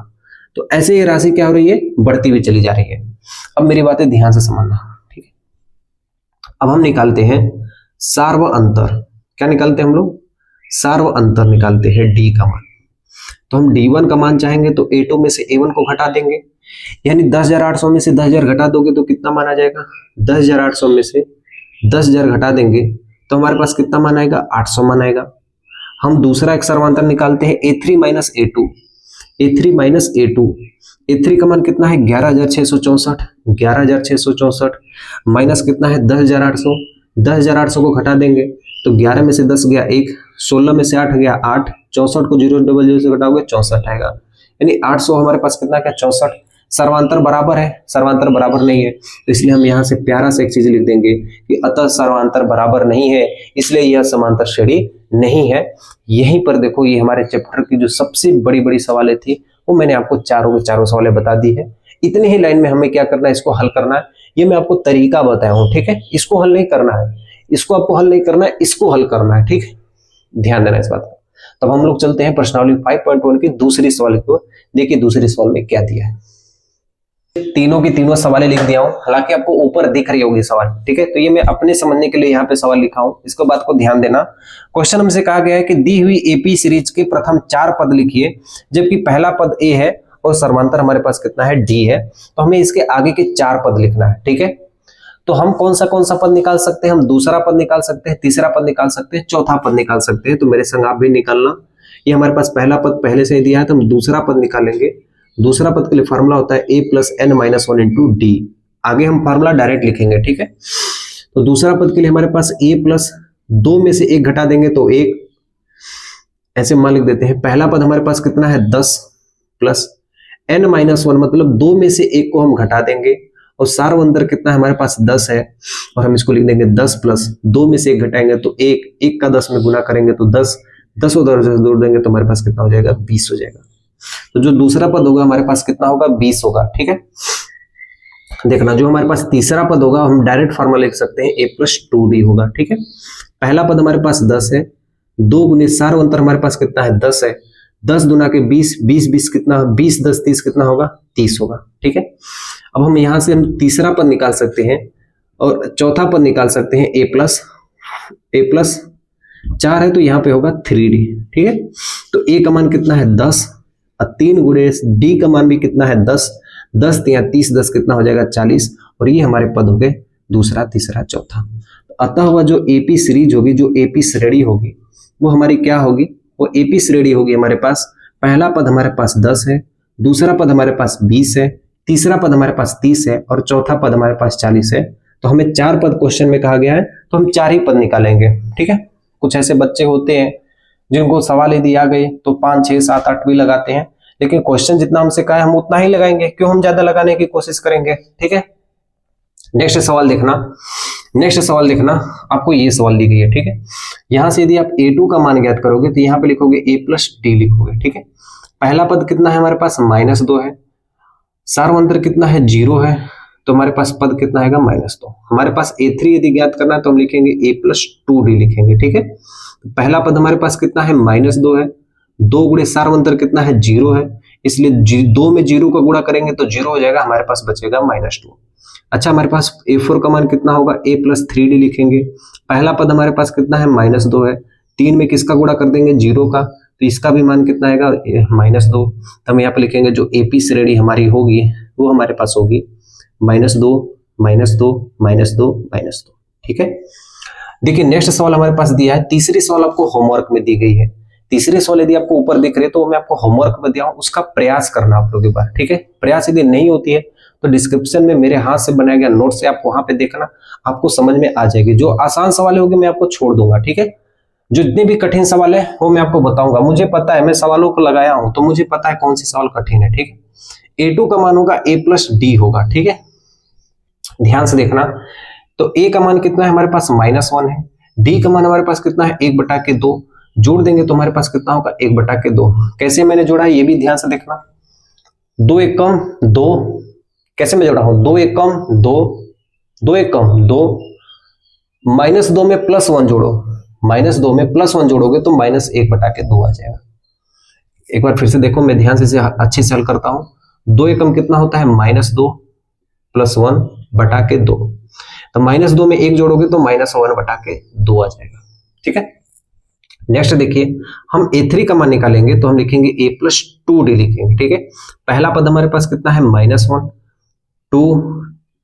तो ऐसे ये राशि क्या हो रही है, बढ़ती हुई चली जा रही है। अब मेरी बातें ध्यान से समझना, ठीक है। अब हम निकालते हैं सार्व अंतर। क्या निकालते हैं हम लोग, सार्व अंतर निकालते हैं डी का मान। तो हम D1 का मान चाहेंगे तो A2 में से A1 को घटा देंगे, यानी 10,800 में से 10,000 घटा दोगे तो कितना मान आ जाएगा, 10,800 में से 10,000 घटा देंगे तो हमारे पास कितना मान आएगा, 800 मान आएगा। हम दूसरा एक सर्वांतर निकालते हैं, A3 minus A2, A3 minus A2, A3 का मान कितना है 11,664, 11,664 माइनस कितना है 10,800, 10,800 को घटा देंगे तो 11 में से 10 गया 1, 16 में से 8 गया 8, 64 को 000 से घटाओगे 64 आएगा, यानी 800 हमारे पास कितना क्या 64। सर्वांतर बराबर है, सर्वांतर बराबर नहीं है, तो इसलिए हम यहाँ से प्यारा से एक चीज लिख देंगे कि अतः सर्वांतर बराबर नहीं है, इसलिए यह समांतर श्रेणी नहीं है। यहीं पर देखो ये हमारे चैप्टर की जो सबसे बड़ी बड़ी सवालें थी वो मैंने आपको चारों के चारों सवालें बता दी है। इतने ही लाइन में हमें क्या करना है, इसको हल करना है। ये मैं आपको तरीका बताया हूँ, ठीक है, इसको हल नहीं करना है, इसको आपको हल नहीं करना है, इसको हल करना है, ठीक है, ध्यान देना इस बात का। तब हम लोग चलते हैं प्रश्नावली 5.1 की दूसरी सवाल की ओर। देखिए दूसरे सवाल में क्या दिया है। तीनों की तीनों सवालें लिख दिया हूं, हालांकि आपको ऊपर दिख रही होगी सवाल, ठीक है, तो ये मैं अपने समझने के लिए यहाँ पे सवाल लिखा हूं, इसको बात को ध्यान देना। क्वेश्चन हमसे कहा गया है कि दी हुई एपी सीरीज के प्रथम 4 पद लिखिए, जबकि पहला पद ए है और सर्वांतर हमारे पास कितना है डी है, तो हमें इसके आगे के 4 पद लिखना है, ठीक है। तो हम कौन सा पद निकाल सकते हैं, हम दूसरा पद निकाल सकते हैं, तीसरा पद निकाल सकते हैं, चौथा पद निकाल सकते हैं। तो मेरे संग आप भी निकालना। ये हमारे पास पहला पद पहले से ही दिया है तो हम दूसरा पद निकालेंगे। दूसरा पद के लिए फार्मूला होता है a plus n minus 1 into D. आगे हम फार्मूला डायरेक्ट लिखेंगे, ठीक है। तो दूसरा पद के लिए हमारे पास a प्लस 2 में से 1 घटा देंगे तो 1, ऐसे मान लिख देते हैं। पहला पद हमारे पास कितना है 10 प्लस n माइनस 1, मतलब 2 में से 1 को हम घटा देंगे और सार्वंतर कितना है हमारे पास 10 है, और हम इसको लिख देंगे 10 प्लस 2 में से 1 घटाएंगे तो 1 का 10 में गुना करेंगे तो 10 उधर से जोड़ देंगे तो हमारे पास कितना हो जाएगा 20 हो जाएगा। तो जो दूसरा पद होगा हमारे पास कितना होगा 20 होगा, ठीक है। देखना जो हमारे पास तीसरा पद होगा हम डायरेक्ट फार्मूला लिख सकते हैं a प्लस 2d होगा, ठीक है। पहला पद हमारे पास 10 है, 2 गुने सार्वंतर हमारे पास कितना है 10 है, 10 दुना के 20, 20 कितना 20 10 30 कितना होगा 30 होगा, ठीक है। अब हम यहां से हम तीसरा पद निकाल सकते हैं और चौथा पद निकाल सकते हैं a प्लस 4 है तो यहाँ पे होगा 3d, ठीक है। तो a का मान कितना है 10 और 3 गुणे d का मान भी कितना है 10, 10 3 30, 10 कितना हो जाएगा 40, और ये हमारे पद हो गए दूसरा तीसरा चौथा। अतः वह जो एपी सीरीज होगी, जो एपी श्रेणी होगी वो हमारी क्या होगी, वो एपी श्रेणी होगी। हमारे पास पहला पद हमारे पास 10 है, दूसरा पद हमारे पास 20 है, तीसरा पद हमारे पास 30 है और चौथा पद हमारे पास 40 है। तो हमें 4 पद क्वेश्चन में कहा गया है तो हम 4 ही पद निकालेंगे, ठीक है। कुछ ऐसे बच्चे होते हैं जिनको सवाल यदि आ गए तो 5 6 7 8 भी लगाते हैं, लेकिन क्वेश्चन जितना हमसे कहा है हम उतना ही लगाएंगे, क्यों हम ज्यादा लगाने की कोशिश करेंगे, ठीक है। नेक्स्ट सवाल देखना, आपको ये सवाल दी गई है, ठीक है। यहां से यदि आप a2 का मान ज्ञात करोगे तो यहाँ पे लिखोगे a प्लस डी लिखोगे, ठीक है। पहला पद कितना है हमारे पास -2 है, सार्वंतर कितना है 0 है, तो हमारे पास पद कितना आएगा -2। हमारे पास a3 यदि ज्ञात करना है तो हम लिखेंगे a प्लस 2d लिखेंगे, ठीक है। तो पहला पद हमारे पास कितना है -2 है, 2 गुणे सार्वंतर कितना है 0 है, इसलिए 2 में 0 का गुणा करेंगे तो 0 हो जाएगा, हमारे पास बचेगा -2। अच्छा हमारे पास a4 का मान कितना होगा a प्लस 3d लिखेंगे। पहला पद हमारे पास कितना है -2 है, 3 में किसका गुणा कर देंगे 0 का, तो इसका भी मान कितना आएगा -2। तो हम यहाँ पे लिखेंगे जो एपी श्रेणी हमारी होगी वो हमारे पास होगी -2 -2 -2 -2, ठीक है। देखिए नेक्स्ट सवाल हमारे पास दिया है, तीसरी सवाल आपको होमवर्क में दी गई है। तीसरे सवाल यदि आपको ऊपर दिख रहे तो मैं आपको होमवर्क में दिया हूं, उसका प्रयास करना आप लोग एक बार, ठीक है। प्रयास यदि नहीं होती है तो डिस्क्रिप्शन में मेरे हाथ से बनाया गया नोट से आप वहां पे देखना, आपको समझ में आ जाएगी। जो आसान सवाल होंगे मैं आपको छोड़ दूंगा, ठीक है। जो जितने भी कठिन सवाल है वो मैं आपको बताऊंगा, मुझे पता है, मैं सवालों को लगाया हूं तो मुझे पता है कौन सी सवाल कठिन है, ठीक है। a2 का मान होगा a प्लस डी होगा, ठीक है। ध्यान से देखना, तो a का मान कितना है हमारे पास -1 है, d का मान हमारे पास कितना है 1/2, जोड़ देंगे तो हमारे पास कितना होगा 1/2। कैसे मैंने जोड़ा है ये भी ध्यान से देखना, 2 1 कम 2, कैसे मैं जोड़ा हूं 2 1 कम 2, 2 1 कम 2, -2 में +1 जोड़ो, -2 में +1 जोड़ोगे तो -1/2 आ जाएगा। एक बार फिर से देखो, मैं ध्यान से अच्छे से हल करता हूं। 2 एकम कितना होता है -2 + 1/2, तो -2 में 1 जोड़ोगे तो -1/2 आ जाएगा, ठीक है। नेक्स्ट देखिए, हम a3 का मान निकालेंगे तो हम लिखेंगे a प्लस 2d लिखेंगे, ठीक है। पहला पद हमारे पास कितना है -1, 2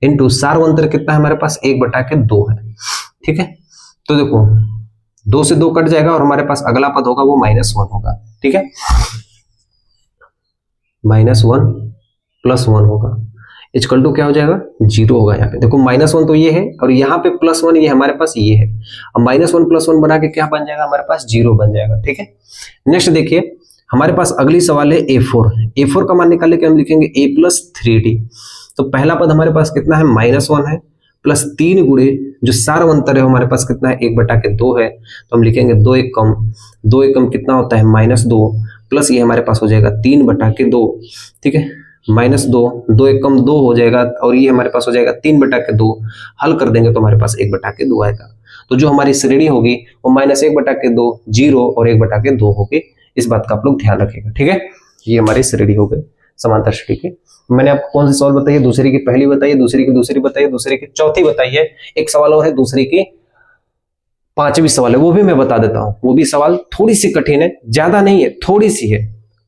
इंटू सार्वंतर कितना है हमारे पास 1/2 है, ठीक है, तो देखो 2 से 2 कट जाएगा और हमारे पास अगला पद होगा वो -1 होगा। ठीक है, -1 + 1 होगा, इक्वल टू क्या हो जाएगा 0 होगा। यहाँ पे देखो -1 तो ये है और यहाँ पे +1 ये हमारे पास ये है। अब -1 + 1 बना के क्या बन जाएगा हमारे पास 0 बन जाएगा। ठीक है, नेक्स्ट देखिए हमारे पास अगली सवाल है A4 का मान निकालने के हम लिखेंगे A + 3D। तो पहला पद हमारे पास कितना है -1 है प्लस 3 गुणे जो सार्वंतर है हमारे पास कितना है 1/2 है, तो हम लिखेंगे 2 एकम कितना होता है -2 प्लस ये हमारे पास हो जाएगा 3/2। ठीक है, -2 एकम 2 हो जाएगा और ये हमारे पास हो जाएगा 3/2। हल कर देंगे तो हमारे पास 1/2 आएगा। तो जो हमारी श्रेणी होगी वो -1/2, 0 और 1/2 होगी। इस बात का आप लोग ध्यान रखिएगा। ठीक है, ये हमारी श्रेणी हो गई समांतर श्रेणी की। मैंने आपको कौन सी सवाल बताई है, दूसरी की पहली बताइए, दूसरी की दूसरी बताइए, दूसरी की चौथी बताइए। एक सवाल और है दूसरी की 5वीं सवाल है, वो भी मैं बता देता हूं। वो भी सवाल थोड़ी सी कठिन है, ज्यादा नहीं है, थोड़ी सी है।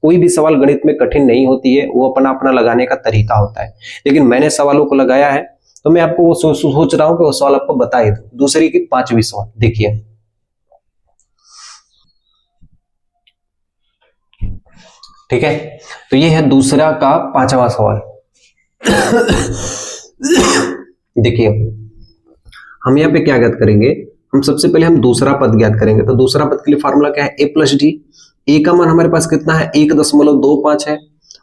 कोई भी सवाल गणित में कठिन नहीं होती है, वो अपना अपना लगाने का तरीका होता है। लेकिन मैंने सवालों को लगाया है तो मैं आपको वो सोच रहा हूं कि वो सवाल आपको बता ही दूं। दूसरी की 5वीं सवाल देखिए, ठीक है, तो ये है दूसरा का 5वां सवाल। देखिए हम यहाँ पे क्या ज्ञात करेंगे, हम सबसे पहले हम दूसरा पद ज्ञात करेंगे। तो दूसरा पद के लिए फार्मूला क्या है A + D। A का मान हमारे पास कितना है 1.25 है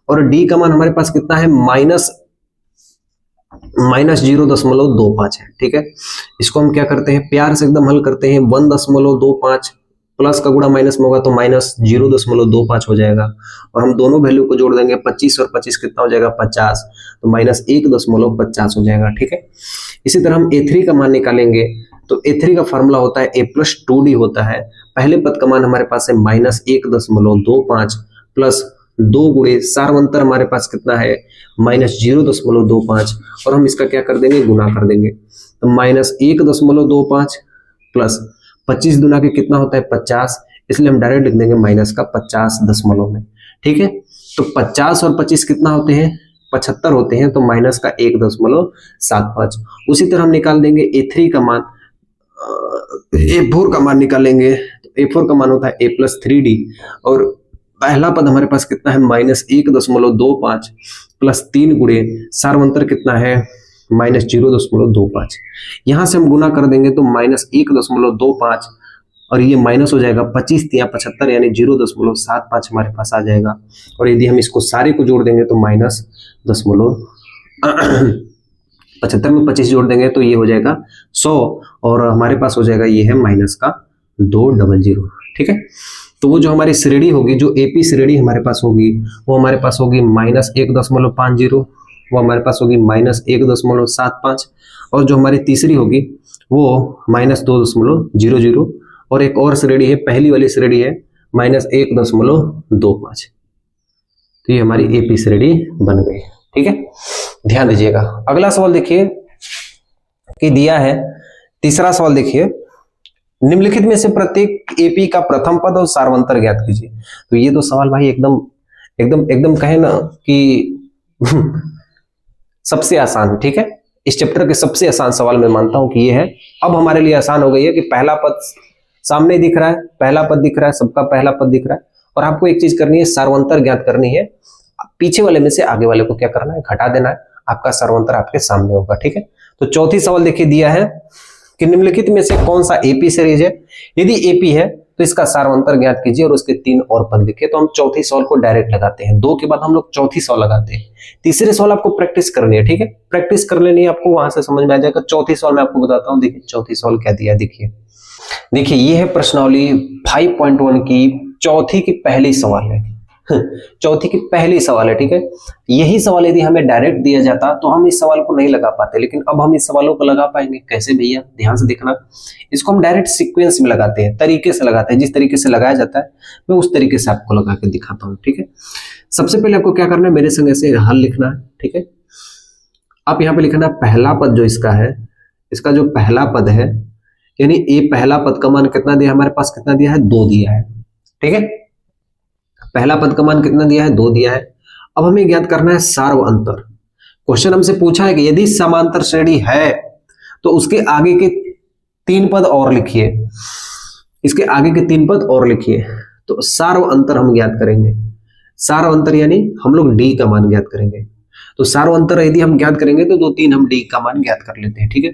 और D का मान हमारे पास कितना है -0.25 है। ठीक है, इसको हम क्या करते हैं प्यार से एकदम हल करते हैं। 1.25 प्लस का गुणा माइनस में होगा तो -0.25 हो जाएगा और हम दोनों वैल्यू को जोड़ देंगे 25 और 25 कितना हो जाएगा 50, तो -1.50 हो जाएगा। ठीक है, इसी तरह हम A3 का मान निकालेंगे तो A3 का फार्मूला होता है A + 2D होता है। पहले पद का मान हमारे पास है -1.25 प्लस 2 गुणे सार्वंतर हमारे पास कितना है -0.25 और हम इसका क्या कर देंगे गुना कर देंगे। तो -1.25 प्लस 25 दुना के कितना होता है 50, इसलिए हम डायरेक्ट लिख देंगे माइनस का 50 दशमलव में। ठीक है, तो 50 और 25 कितना होते हैं 75 होते हैं, तो माइनस का 1.75। उसी तरह हम निकाल देंगे A3 का मान, A4 का मान निकालेंगे। तो A4 का मान होता है A + 3D और पहला पद हमारे पास कितना है -1.25 प्लस 3 गुणे सार्वंतर कितना है -0.25। यहां से हम गुना कर देंगे तो -1.25 और ये माइनस हो जाएगा 25 या 75 यानी 0.75 हमारे पास आ जाएगा। और यदि हम इसको सारे को जोड़ देंगे तो -75 में 25 जोड़ देंगे तो ये हो जाएगा 100 और हमारे पास हो जाएगा ये है -200। ठीक है, तो वो जो हमारी श्रेणी होगी, जो AP श्रेणी हमारे पास होगी वो हमारे पास होगी -1.50, वो हमारे पास होगी -1.75 और जो हमारी तीसरी होगी वो -2.00 और एक और श्रेणी है, पहली वाली श्रेणी है -1.25। तो ये हमारी AP श्रेणी बन गई। ठीक है, ध्यान दीजिएगा। अगला सवाल देखिए कि दिया है, तीसरा सवाल देखिए, निम्नलिखित में से प्रत्येक AP का प्रथम पद और सार्वंतर ज्ञात कीजिए। तो ये तो सवाल भाई एकदम एकदम एकदम कहे ना कि सबसे आसान। ठीक है, इस चैप्टर के सबसे आसान सवाल मैं मानता हूं कि ये है। अब हमारे लिए आसान हो गई है कि पहला पद सामने दिख रहा है, पहला पद दिख रहा है, सबका पहला पद दिख रहा है और आपको एक चीज करनी है, सार्वंतर ज्ञात करनी है। पीछे वाले में से आगे वाले को क्या करना है घटा देना है, आपका सार्वंतर आपके सामने होगा। ठीक है, तो चौथी सवाल देखिए दिया है कि निम्नलिखित में से कौन सा AP सीरीज है। यदि AP है तो इसका सार्वंतर ज्ञात कीजिए और उसके 3 और पद लिखिए। तो हम चौथी सवाल को डायरेक्ट लगाते हैं, 2 के बाद हम लोग चौथी सवाल लगाते हैं। तीसरे सवाल आपको प्रैक्टिस करनी है। ठीक है, प्रैक्टिस कर लेनी है, आपको वहां से समझ में आ जाएगा। चौथी सवाल मैं आपको बताता हूँ। देखिए चौथी सवाल क्या दिया, देखिए ये है प्रश्नावली 5.1 की चौथी की पहली सवाल है। चौथी की पहली सवाल है। ठीक है, यही सवाल यदि हमें डायरेक्ट दिया जाता तो हम इस सवाल को नहीं लगा पाते, लेकिन अब हम इस सवालों को लगा पाएंगे। कैसे भैया, ध्यान से देखना। इसको हम डायरेक्ट सीक्वेंस में लगाते हैं, तरीके से लगाते हैं। जिस तरीके से लगाया जाता है मैं उस तरीके से आपको लगा के दिखाता हूँ। ठीक है, सबसे पहले आपको क्या करना है, मेरे संग ऐसे हल लिखना है। ठीक है, आप यहाँ पे लिखना पहला पद जो इसका है, इसका जो पहला पद है यानी ये पहला पद का मान कितना दिया हमारे पास, कितना दिया है 2 दिया है। ठीक है, पहला पद का मान कितना दिया है 2 दिया है। अब हमें ज्ञात करना है सार्वअंतर। क्वेश्चन हमसे पूछा है कि यदि समांतर श्रेणी है तो उसके आगे के 3 पद और लिखिए, इसके आगे के 3 पद और लिखिए, तो सार्व अंतर हम ज्ञात करेंगे। सार्व अंतर यानी हम लोग डी का मान ज्ञात करेंगे। तो सार्व अंतर यदि हम ज्ञात करेंगे तो 2 3 हम डी का मान ज्ञात कर लेते हैं, ठीक है।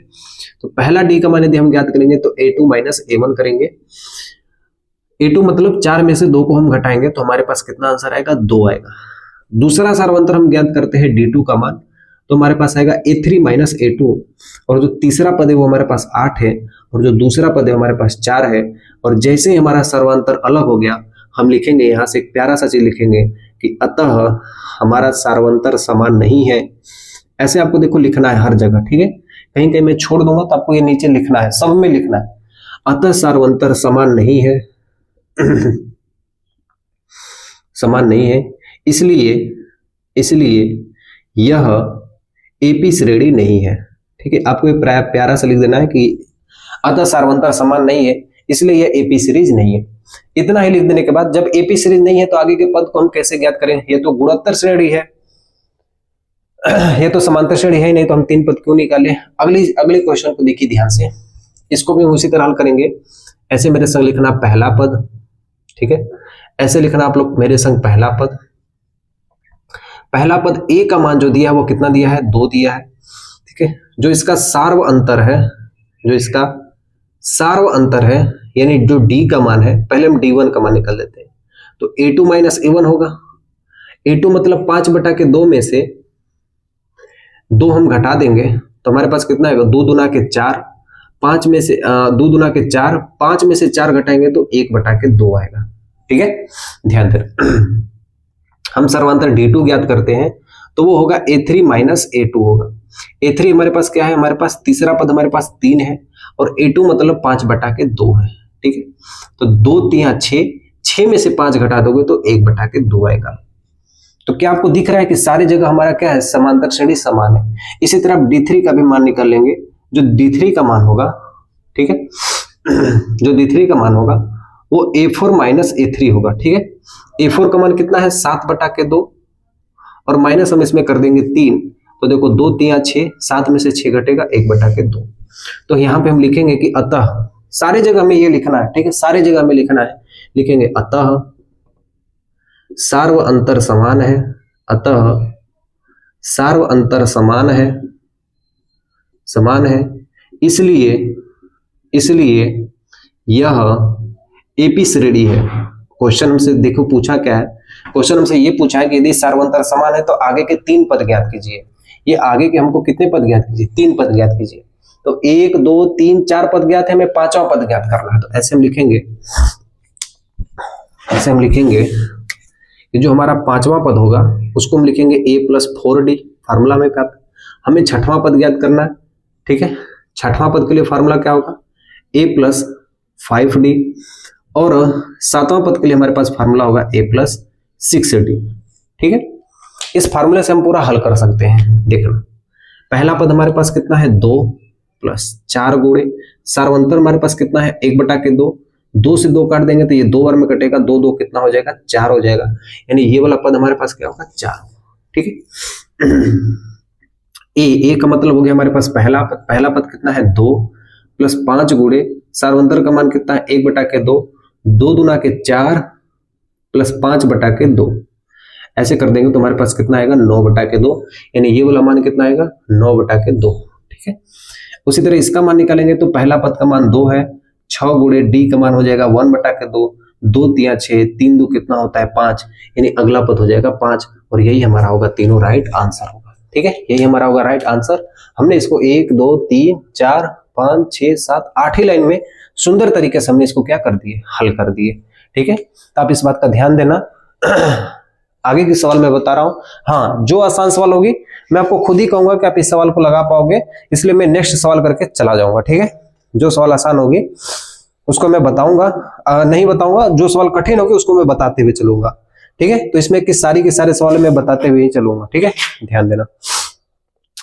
तो पहला डी का मान यदि हम ज्ञात करेंगे तो a2 माइनस a1 करेंगे। a2 मतलब 4 में से 2 को हम घटाएंगे तो हमारे पास कितना आंसर आएगा, 2 आएगा। दूसरा सार्व अंतर हम ज्ञात करते हैं d2 का मान, तो हमारे पास आएगा a3 माइनस a2, और जो तीसरा पद है वो हमारे पास 8 है, और जो दूसरा पद है हमारे पास 4 है। और जैसे ही हमारा सर्वांतर अलग हो गया, हम लिखेंगे यहाँ से एक प्यारा सा चीज लिखेंगे कि अतः हमारा सर्वांतर समान नहीं है। ऐसे आपको देखो लिखना है हर जगह, ठीक है। कहीं कहीं मैं छोड़ दूंगा तो आपको ये नीचे लिखना है, सब में लिखना है, अतः सर्वांतर समान नहीं है समान नहीं है, इसलिए यह एपी श्रेणी नहीं है, ठीक है। आपको ये प्यारा सा लिख देना है कि अतः सर्वांतर समान नहीं है, इसलिए यह एपी सीरीज नहीं है। इतना ही लिख देने के बाद जब एपी सीरीज नहीं है तो आगे के पद को हम कैसे ज्ञात करें। ये तो गुणोत्तर श्रेणी है, ये तो समांतर श्रेणी है ही नहीं, तो हम 3 पद क्यों निकाले। अगले क्वेश्चन को देखिए ध्यान से, इसको भी उसी तरह हल करेंगे। ऐसे मेरे संग लिखना पहला पद, ठीक है। ऐसे लिखना आप लोग मेरे संग पहला पद। पहला पद ए का मान जो दिया है वो कितना दिया है, 2 दिया है, ठीक है। जो इसका सार्व अंतर है, यानी जो डी का मान है, पहले हम d1 का मान निकाल लेते हैं। तो a2 माइनस a1 होगा। a2 मतलब 5/2 में से 2 हम घटा देंगे तो हमारे पास कितना आएगा, 2 दूना के 4, 5 में से 2 दूना के 4, 5 में से 4 घटाएंगे तो 1/2 आएगा, ठीक है। ध्यान देना हम सर्वांतर d2 ज्ञात करते हैं तो वो होगा a3 माइनस a2 होगा। a3 हमारे पास क्या है, हमारे पास तीसरा पद हमारे पास 3 है, और a2 मतलब 5/2 है, ठीक है। तो 2 3 6, 6 में से 5 घटा दोगे तो 1/2 आएगा। तो क्या आपको दिख रहा है कि सारी जगह हमारा क्या है, समांतर श्रेणी समान है। इसी तरह आप d3 का भी मान निकाल लेंगे। जो d3 का मान होगा, ठीक है, जो d3 का मान होगा वो a4 माइनस a3 होगा, ठीक है। a4 का मान कितना है, 7/2, और माइनस हम इसमें कर देंगे 3, तो देखो 2 3 6, 7 में से 6 घटेगा 1/2। तो यहाँ पे हम लिखेंगे कि अतः, सारे जगह में ये लिखना है, ठीक है, सारे जगह में लिखना है, लिखेंगे अतः सार्व अंतर समान है, अतः सार्व अंतर समान है, इसलिए यह एपी श्रेणी है। क्वेश्चन हमसे देखो पूछा क्या है, क्वेश्चन हमसे ये पूछा है कि यदि सार्वंतर समान है तो आगे के 3 पद ज्ञात कीजिए। ये आगे के हमको कितने पद ज्ञात कीजिए, 3 पद ज्ञात कीजिए। तो 1 2 3 4 पद ज्ञात है, हमें 5वां पद ज्ञात करना है। तो ऐसे हम लिखेंगे कि जो हमारा 5वां पद होगा उसको हम लिखेंगे a + 4d, फार्मूला में क्या, हमें 6वां पद ज्ञात करना है, ठीक है। 6वां पद के लिए फार्मूला क्या होगा, a + 5d, और 7वां पद के लिए हमारे पास फार्मूला होगा a + 6d, ठीक है। इस फार्मूले से हम पूरा हल कर सकते हैं। देखना पहला पद हमारे पास कितना है, 2 + 4 गुणे सार्वंतर हमारे पास कितना है, 1/2, 2 से 2 काट देंगे तो ये 2 बार में कटेगा, 2 2 कितना हो जाएगा, 4 हो जाएगा, यानी ये वाला पद हमारे पास क्या होगा, 4, ठीक है। ए का मतलब हो गया हमारे पास पहला पद कितना है, 2 + 5 गुणे सार्वंतर का मान कितना है, 1/2, 2 दूना के 4 + 5/2, ऐसे कर देंगे तो हमारे पास कितना आएगा, 9/2, यानी ये वाला मान कितना आएगा, 9/2, ठीक है। उसी तरह इसका मान निकालेंगे तो पहला पद का मान 2 है, 6 गुणे डी का मान हो जाएगा 1/2, 2 3 6, 3 2 कितना होता है, 5, यानी अगला पद हो जाएगा 5, और यही हमारा होगा तीनों राइट आंसर होगा, ठीक है। यही हमारा होगा राइट आंसर। हमने इसको 1 2 3 4 5 6 7 8 ही लाइन में सुंदर तरीके से हमने इसको क्या कर दिए, हल कर दिए, ठीक है। तो आप इस बात का ध्यान देना। आगे की सवाल मैं बता रहा हूं, हाँ जो आसान सवाल होगी मैं आपको खुद ही कहूंगा कि आप इस सवाल को लगा पाओगे, इसलिए मैं नेक्स्ट सवाल करके चला जाऊंगा, ठीक है। जो सवाल आसान होगी उसको मैं बताऊंगा, नहीं बताऊंगा, जो सवाल कठिन होगी उसको मैं बताते हुए चलूंगा, ठीक है। तो इसमें के सारे सवाल मैं बताते हुए ही चलूंगा, ठीक है, ध्यान देना।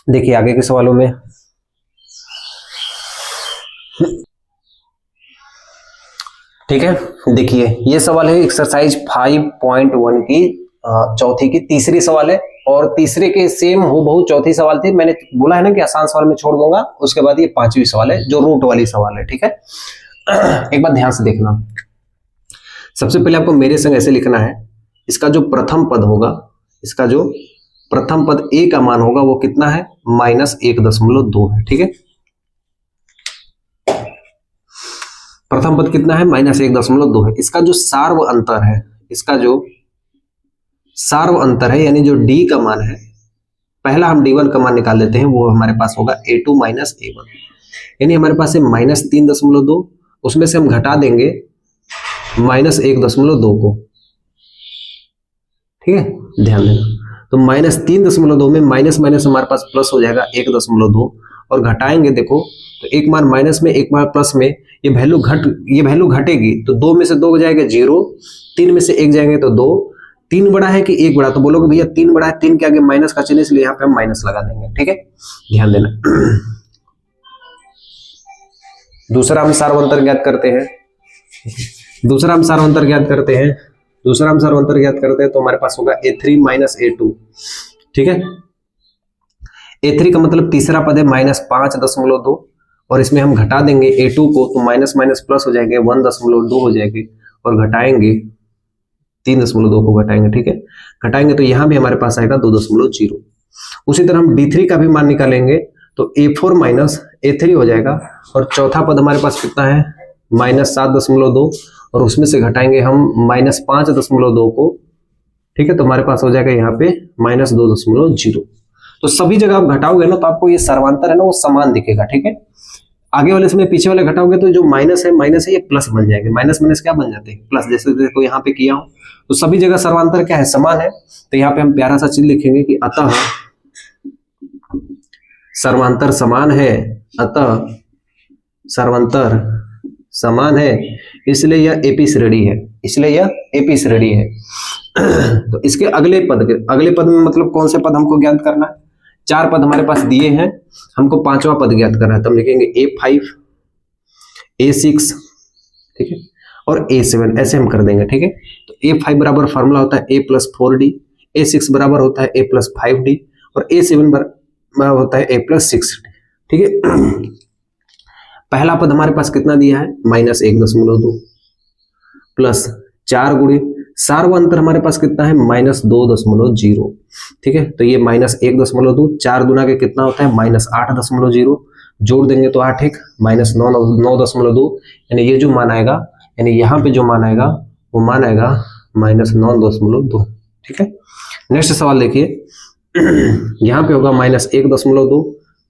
देखिए आगे के सवालों में ठीक है, देखिए ये सवाल है एक्सरसाइज 5.1 की चौथी की तीसरी सवाल है, और तीसरे के सेम हो बहु चौथी सवाल थी। मैंने बोला है ना कि आसान सवाल में छोड़ दूंगा, उसके बाद ये पांचवी सवाल है जो रूट वाली सवाल है, ठीक है। एक बार ध्यान से देखना, सबसे पहले आपको मेरे संग ऐसे लिखना है, इसका जो प्रथम पद होगा, इसका जो प्रथम पद ए का मान होगा वो कितना है, -1.2 है, ठीक है। प्रथम पद कितना है, -1.2 है। इसका जो सार्व अंतर है, इसका जो सार्व अंतर है यानी जो d का मान है, पहला हम d1 का मान निकाल लेते हैं, वो हमारे पास होगा a2 - a1, यानी हमारे पास है -3.2, उसमें से हम घटा देंगे -1.2 को, ठीक है, ध्यान देना। तो -3.2 में माइनस माइनस हमारे पास प्लस हो जाएगा 1.2, और घटाएंगे देखो तो एक बार माइनस में एक बार प्लस में ये वैल्यू घटेगी, तो 2 में से 2 हो जाएगा 0, 3 में से 1 जाएंगे तो 2, 3 बड़ा है कि 1 बड़ा, तो बोलोगे भैया 3 बड़ा है, 3 के आगे माइनस का चिन्ह, इसलिए यहाँ पे हम माइनस लगा देंगे, ठीक है, ध्यान देना। दूसरा हम सार्वंतर ज्ञात करते हैं, तो हमारे पास होगा a3 - a2, ठीक है। a3 का मतलब तीसरा पद है -5.2, और इसमें हम घटा देंगे a2 को, तो माइनस माइनस प्लस हो जाएंगे 1.2 हो जाएगी, और घटाएंगे 3.2 को घटाएंगे, ठीक है, घटाएंगे तो यहाँ भी हमारे पास आएगा 2.0। उसी तरह हम d3 का भी मान निकालेंगे, तो a4 - a3 हो जाएगा, और चौथा पद हमारे पास कितना है, -7.2, और उसमें से घटाएंगे हम -5.2 को, ठीक है, तो हमारे पास हो जाएगा यहाँ पे -2.0। तो सभी जगह आप घटाओगे ना तो आपको ये सर्वांतर है ना वो समान दिखेगा, ठीक है। आगे वाले समय पीछे वाले घटाओगे तो जो माइनस है ये प्लस बन जाएंगे, माइनस माइनस क्या बन जाते हैं, प्लस, जैसे देखो यहाँ पे किया हूं, तो सभी जगह सर्वांतर क्या है, समान है। तो यहाँ पे हम प्यारा सा चिन्ह लिखेंगे कि अतः सर्वांतर समान है, अतः सर्वांतर समान है, इसलिए यह एपी श्रेणी है, तो इसके अगले पद में मतलब कौन से पद हमको ज्ञात करना है, 4 पद हमारे पास दिए हैं, हमको 5वां पद ज्ञात करना है, तो हम लिखेंगे a5, a6, ठीक है, और a7, ऐसे हम कर देंगे, ठीक है। तो a5 बराबर फार्मूला होता है a + 4d, a6 बराबर होता है a + 5d, और a7 बराबर होता है a + 6d, ठीक है। पहला पद हमारे पास कितना दिया है, -1.2 प्लस 4 गुणे सार्व अंतर हमारे पास कितना है, -2.0, ठीक है। तो ये -1.2, 4 गुना के कितना होता है, -8.0, जोड़ देंगे तो 8 -9.2, यानी ये जो मान आएगा, यानी यहाँ पे जो मान आएगा वो मान आएगा -9.2, ठीक है। नेक्स्ट सवाल देखिए, यहाँ पे होगा -1.2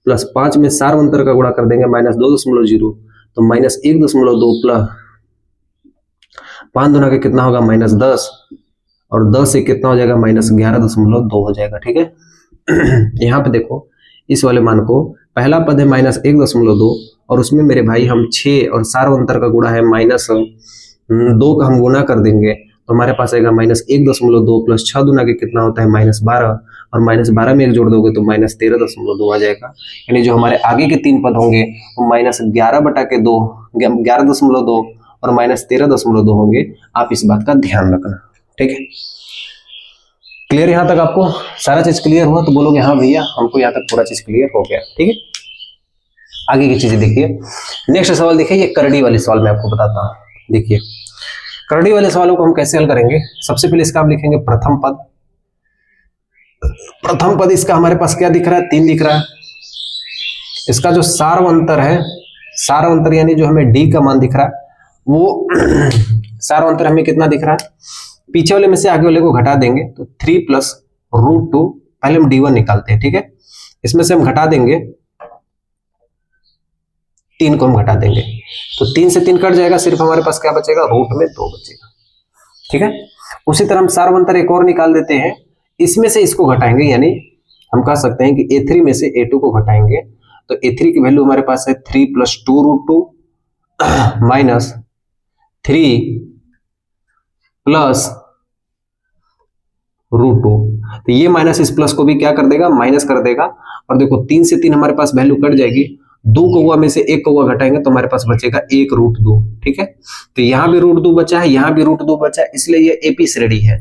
प्लस 5 में सार्व अंतर का गुणा कर देंगे -2.0, तो -1.2 प्लस 5 दुना के कितना होगा, -10, और 10 से कितना हो जाएगा, -11.2 हो जाएगा, ठीक है। यहाँ पे देखो इस वाले मान को, पहला पद है -1.2, और उसमें मेरे भाई हम 6 और सार्व अंतर का गुणा है -2 का हम गुना कर देंगे, तो हमारे पास आएगा -1.2 प्लस 6 दुना के कितना होता है, -12, और -12 में 1 जोड़ दोगे तो -13.2 आ जाएगा। यानी जो हमारे आगे के 3 पद होंगे वो -11/2, 11.2 और -13.2 होंगे। आप इस बात का ध्यान रखना, ठीक है। क्लियर, यहां तक आपको सारा चीज क्लियर हुआ तो बोलोगे हाँ भैया हमको यहाँ तक पूरा चीज क्लियर हो गया, ठीक है। आगे की चीजें देखिए, नेक्स्ट सवाल देखिए, ये करड़ी वाले सवाल मैं आपको बताता हूँ। देखिए करड़ी वाले सवालों को हम कैसे हल करेंगे, सबसे पहले इसका हम लिखेंगे प्रथम पद इसका हमारे पास क्या दिख रहा है, 3 दिख रहा है। इसका जो सार्व अंतर है, सार्व अंतर यानी जो हमें d का मान दिख रहा है, वो सार्व अंतर हमें कितना दिख रहा है, पीछे वाले में से आगे वाले को घटा देंगे तो 3 + √2, पहले हम d1 निकालते हैं, ठीक है। इसमें से हम घटा देंगे 3 को हम घटा देंगे, तो 3 से 3 कट जाएगा, सिर्फ हमारे पास क्या बचेगा, रूट में 2 बचेगा, ठीक है। उसी तरह हम सार्व अंतर एक और निकाल देते हैं, इसमें से इसको घटाएंगे, यानी हम कह सकते हैं कि a3 में से a2 को घटाएंगे, तो a3 की वैल्यू हमारे पास है 3 + 2√2 माइनस 3 + √2, तो ये माइनस इस प्लस को भी क्या कर देगा, माइनस कर देगा। और देखो 3 से 3 हमारे पास वैल्यू कट जाएगी, 2 कौवा में से 1 कौवा घटाएंगे तो हमारे पास बचेगा 1 √2, ठीक है। तो यहाँ भी √2 बचा है, यहाँ भी √2 बचा है, इसलिए ये एपी श्रेणी है।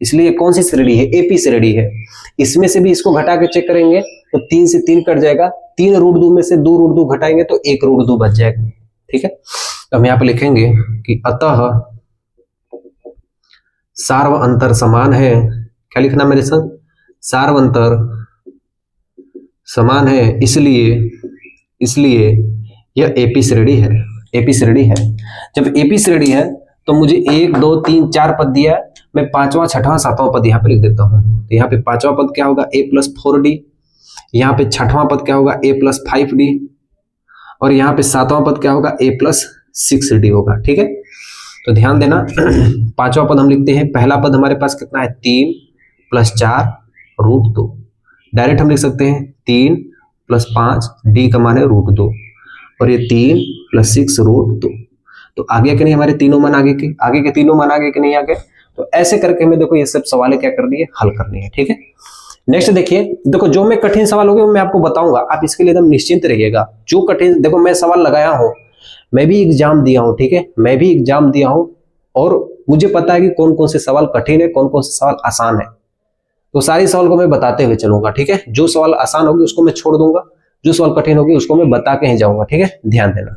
इसलिए कौन सी श्रेणी है, एपी श्रेणी है। इसमें से भी इसको घटा के चेक करेंगे तो 3 से 3 कट जाएगा, 3 रूट 2 में से 2 रूट 2 घटाएंगे तो 1 रूट 2 बच जाएगा। ठीक है, तो हम यहाँ पे लिखेंगे कि अतः सार्व अंतर समान है। क्या लिखना मेरे संग, सार्व अंतर समान है, इसलिए यह एपी श्रेणी है। एपी श्रेणी है, जब एपी श्रेणी है तो मुझे 1 2 3 4 पद दिया है, मैं 5वां 6वां 7वां पद यहाँ पे लिख देता हूँ। तो यहाँ पे 5वां पद क्या होगा, a + 4d, यहाँ पे 6वां पद क्या होगा, a + 5d, और यहाँ पे 7वां पद क्या होगा, a + 6d होगा। ठीक है, तो ध्यान देना 5वां पद हम लिखते हैं, पहला पद हमारे पास कितना है, 3 + 4 रूट 2, डायरेक्ट हम लिख सकते हैं 3 + 5 d का मान है रूट 2, और ये 3 + 6 रूट 2। तो आगे कि नहीं, हमारे तीनों मान आगे के तीनों मान आगे कि नहीं आगे। तो ऐसे करके हमें देखो ये सब सवाल क्या करनी है, हल करनी है। ठीक है, नेक्स्ट देखिए, देखो जो मैं कठिन सवाल होंगे मैं आपको बताऊंगा, आप इसके लिए एकदम निश्चिंत रहिएगा। जो कठिन, देखो मैं सवाल लगाया हूं, मैं भी एग्जाम दिया हूं, ठीक है, मैं भी एग्जाम दिया हूं, और मुझे पता है कि कौन कौन से सवाल कठिन है, कौन कौन से सवाल आसान है। तो सारे सवाल को मैं बताते हुए चलूंगा। ठीक है, जो सवाल आसान होगी उसको मैं छोड़ दूंगा, जो सवाल कठिन होगी उसको मैं बता के ही जाऊंगा। ठीक है, ध्यान देना।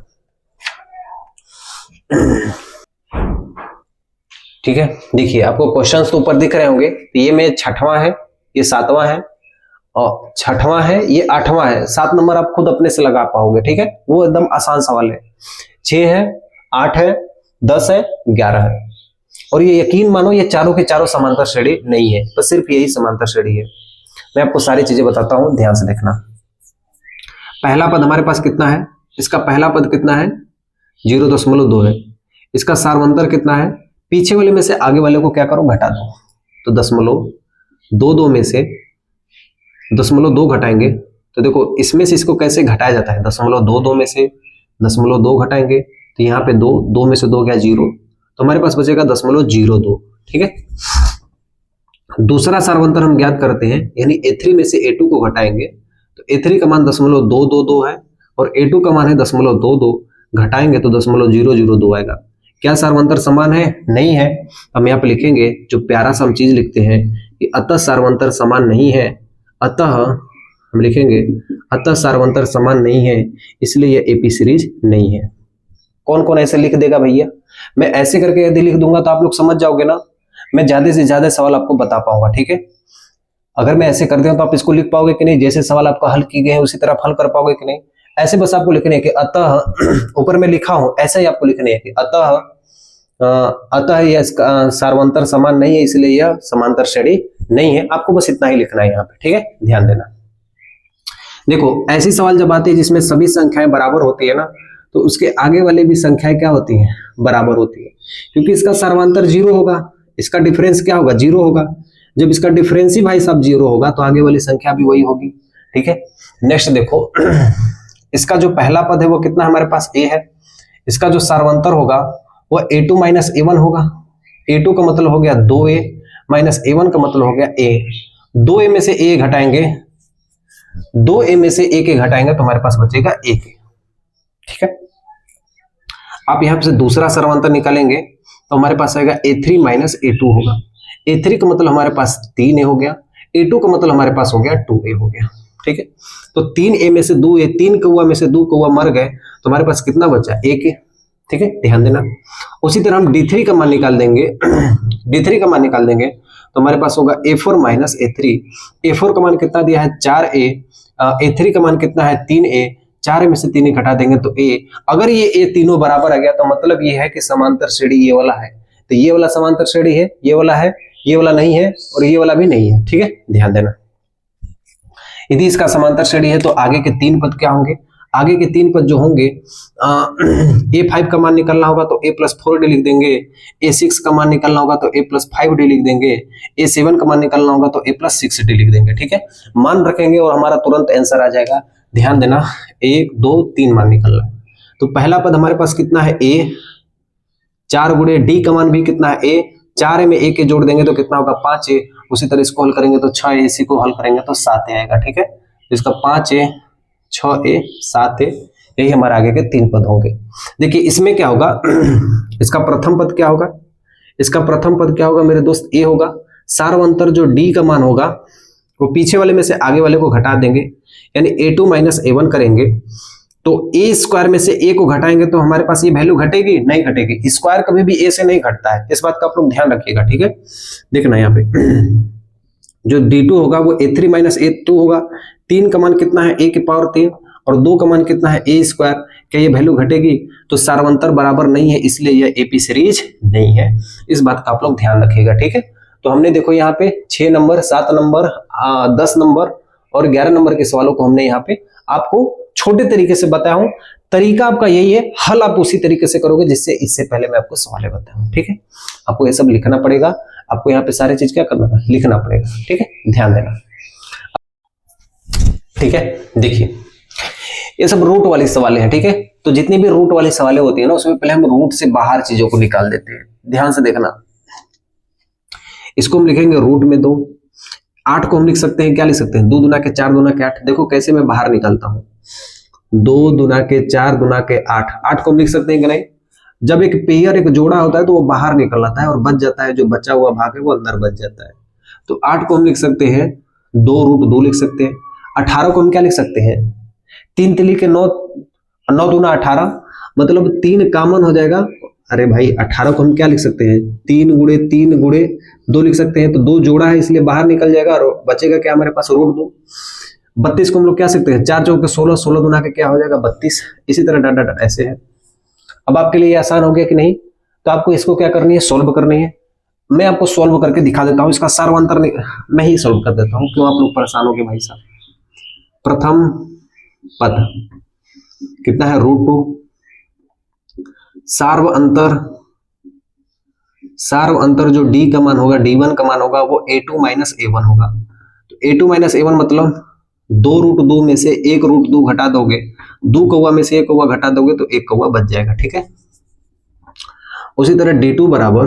ठीक है, देखिए आपको क्वेश्चंस तो ऊपर दिख रहे होंगे, तो ये में 6वां है, ये 7वां है, और 6वां है, ये 8वां है। 7 नंबर आप खुद अपने से लगा पाओगे। ठीक है, वो एकदम आसान सवाल है। 6 है, 8 है, 10 है, 11 है, और ये यकीन मानो ये चारों के चारों समांतर श्रेणी नहीं है, तो सिर्फ यही समांतर श्रेणी है। मैं आपको सारी चीजें बताता हूं, ध्यान से देखना। पहला पद हमारे पास कितना है, इसका पहला पद कितना है, 0.2 है। इसका सार्वंतर कितना है, पीछे वाले में से आगे वाले को क्या करो, घटा दो। तो 0.22 में से 0.2 घटाएंगे, तो देखो इसमें से इसको कैसे घटाया जाता है, 0.22 में से 0.2 घटाएंगे, तो यहाँ पे 2 में से 2 गया 0, तो हमारे पास बचेगा 0.02। ठीक है, दूसरा सार्वंतर हम ज्ञात करते हैं, यानी A3 में से A2 को घटाएंगे, तो A3 का मान 0.222 है, और A2 का मान है 0.22, घटाएंगे तो 0.002 आएगा। क्या सार्वंतर समान है, नहीं है। हम यहाँ पे लिखेंगे, जो प्यारा सा हम चीज लिखते हैं कि अतः सार्वंतर समान नहीं है, अतः हम लिखेंगे अतः सार्वंतर समान नहीं है, इसलिए यह एपी सीरीज नहीं है। कौन कौन ऐसे लिख देगा भैया, मैं ऐसे करके यदि लिख दूंगा तो आप लोग समझ जाओगे ना, मैं ज्यादा से ज्यादा सवाल आपको बता पाऊंगा। ठीक है, अगर मैं ऐसे कर दूं तो आप इसको लिख पाओगे कि नहीं, जैसे सवाल आपका हल किए गए हैं उसी तरह हल कर पाओगे कि नहीं। ऐसे बस आपको लिखने है कि अतः, ऊपर में लिखा हूं ऐसा ही आपको लिखने है कि अतः यह सार्वंतर समान नहीं है, इसलिए यह समांतर श्रेणी नहीं है। आपको बस इतना ही लिखना है यहाँ पे। ठीक है, ध्यान देना। देखो ऐसी सवाल जब आती है जिसमें सभी संख्याएं बराबर होती है ना, तो उसके आगे वाले भी संख्याएं क्या होती हैं, बराबर होती है, क्योंकि इसका सर्वांतर 0 होगा, इसका डिफरेंस क्या होगा, 0 होगा। जब इसका डिफरेंस ही भाई साहब 0 होगा तो आगे वाली संख्या भी वही होगी। ठीक है, नेक्स्ट देखो, इसका जो पहला पद है वो कितना हमारे पास a है, इसका जो सार्वंतर होगा वो a2 - a1 होगा। a2 का मतलब हो गया 2a माइनस a1 का मतलब हो गया a। 2a में से a घटाएंगे, 2a में से a के घटाएंगे तो हमारे पास बचेगा a के। ठीक है, आप यहां से दूसरा सर्वांतर निकालेंगे तो हमारे पास आएगा a3 - a2 होगा। a3 का मतलब हमारे पास 3a हो गया, a2 का मतलब हमारे पास हो गया 2a हो गया। ठीक है, तो 3a में से 2a, 3 कौआ में से 2 कौआ मर गए तो हमारे पास कितना बचा, a। ठीक है, ध्यान देना। उसी तरह हम d3 का मान निकाल देंगे, d3 का मान निकाल देंगे तो हमारे पास होगा a4 - a3। a4 का मान कितना दिया है 4a, a3 का मान कितना है 3a, 4a में से 3 घटा देंगे तो a। अगर ये a तीनों बराबर आ गया तो मतलब ये है कि समांतर श्रेणी ये वाला है, तो ये वाला समांतर श्रेणी है, ये वाला है, ये वाला नहीं है, और ये वाला भी नहीं है। ठीक है, ध्यान देना। यदि इसका समांतर श्रेणी है तो आगे के 3 पद क्या होंगे, आगे के 3 पद जो होंगे, a5 का मान निकालना होगा तो a + 4d लिख देंगे, a6 का मान निकालना होगा तो a + 5d लिख देंगे, a7 का मान निकालना होगा तो a + 6d लिख देंगे। ठीक है, मान रखेंगे और हमारा तुरंत आंसर आ जाएगा। ध्यान देना, 1 2 3 मान निकलना है। तो पहला पद हमारे पास कितना है a, 4 गुणे d का मान भी कितना है a, 4a में a के जोड़ देंगे तो कितना होगा 5a। उसी तरह इसको हल करेंगे तो 6a, इसी को हल करेंगे तो 7a आएगा। ठीक है, इसका 5a 6a 7a, यही हमारे आगे के 3 पद होंगे। देखिए इसमें क्या होगा, इसका प्रथम पद क्या होगा, इसका प्रथम पद क्या होगा मेरे दोस्त, a होगा। सार्व अंतर जो डी का मान होगा वो पीछे वाले में से आगे वाले को घटा देंगे, यानी a2 माइनस a1 करेंगे तो a स्क्वायर में से a को घटाएंगे तो हमारे पास ये वैल्यू घटेगी, नहीं घटेगी। स्क्वायर कभी भी a से नहीं घटता है, इस बात का आप लोग ध्यान रखिएगा, ठीक है। देखना यहाँ पे जो d2 होगा वो a3 माइनस a2 होगा। 3 का मान कितना है, a की पावर 3, और 2 का मान कितना है, a स्क्वायर। क्या ये वैल्यू घटेगी? तो सार्वंतर बराबर नहीं है, इसलिए यह एपी सीरीज नहीं है। इस बात का आप लोग ध्यान रखिएगा, ठीक है। तो हमने देखो यहाँ पे 6 नंबर, 7 नंबर, 10 नंबर और 11 नंबर के सवालों को हमने यहाँ पे आपको छोटे तरीके से बताया हूं। तरीका आपका यही है, हल आप उसी तरीके से करोगे जिससे इससे पहले मैं आपको सवाल बताया हूं, ठीक है। आपको ये सब लिखना पड़ेगा, आपको यहाँ पे सारी चीज क्या करना है, लिखना पड़ेगा, ठीक है, ध्यान देना, ठीक है। देखिए ये सब रूट वाली सवालें हैं, ठीक है। तो जितनी भी रूट वाली सवालें होती है ना, उसमें पहले हम रूट से बाहर चीजों को निकाल देते हैं। ध्यान से देखना, इसको हम लिखेंगे रूट में 2। 8 को हम लिख सकते हैं, क्या लिख सकते हैं, 2 दूना के 4 दूना के 8। देखो कैसे मैं बाहर निकालता हूं, 2 दूना के 4 दूना के 8। 8 को हम लिख सकते हैं कि नहीं? जब एक पेयर, एक जोड़ा होता है तो वो बाहर निकल आता है और बच जाता है, जो बचा हुआ भाग है वो अंदर बच जाता है। तो 8 को हम लिख सकते हैं 2 रूट 2 लिख सकते हैं। 18 को हम क्या लिख सकते हैं, 3 तिली के 9, 9 दूना 18, मतलब 3 कॉमन हो जाएगा। अरे भाई 18 को हम क्या लिख सकते हैं, 3 गुणे 3 गुणे 2 लिख सकते हैं। तो 2 जोड़ा है इसलिए बाहर निकल जाएगा और बचेगा क्या हमारे पास, रूट 2। 32 को हम लोग क्या सकते हैं, 4 चौके 16, 16 दूना के क्या हो जाएगा 32। इसी तरह डट डट ऐसे है। अब आपके लिए आसान हो गया कि नहीं? तो आपको इसको क्या करनी है, सोल्व करनी है। मैं आपको सोल्व करके दिखा देता हूं, इसका सार्वंतर मैं ही सोल्व कर देता हूं, क्यों आप लोग परेशान हो गए भाई साहब। प्रथम पद कितना है, रूट 2। सार्व अंतर जो डी का मान होगा, d1 का मान होगा वो a2 माइनस a1 होगा। तो a2 माइनस a1 मतलब 2 रूट 2 में से 1 रूट 2 घटा दोगे, 2 कौवा में से 1 कौवा घटा दोगे तो 1 कौवा बच जाएगा, ठीक है। उसी तरह d2 बराबर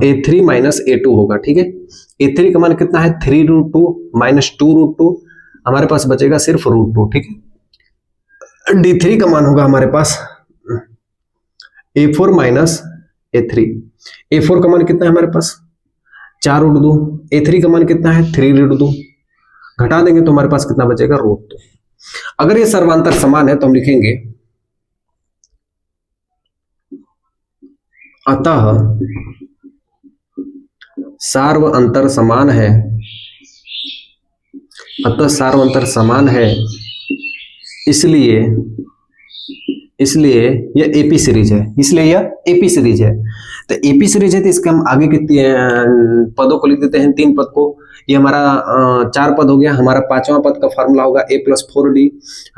a3 माइनस a2 होगा, ठीक है। a3 का मान कितना है, 3 रूट 2 माइनस 2 रूट 2, हमारे पास बचेगा सिर्फ रूट 2, ठीक है। d3 का मान होगा हमारे पास a4 माइनस a3। a4 का मान कितना है हमारे पास, 4 रूट 2। a3 का मान कितना है, 3 रूट 2, घटा देंगे तो हमारे पास कितना बचेगा, रूट 2। अगर ये सर्वांतर समान है तो हम लिखेंगे अतः सार्व अंतर समान है, अतः सार्व अंतर समान है, इसलिए यह एपी सीरीज है, इसलिए यह एपी सीरीज है। तो एपी सीरीज है तो इसके हम आगे कितने पदों को लिख देते हैं, 3 पद को। ये हमारा 4 पद हो गया। हमारा 5वां पद का फार्मूला होगा a + 4d,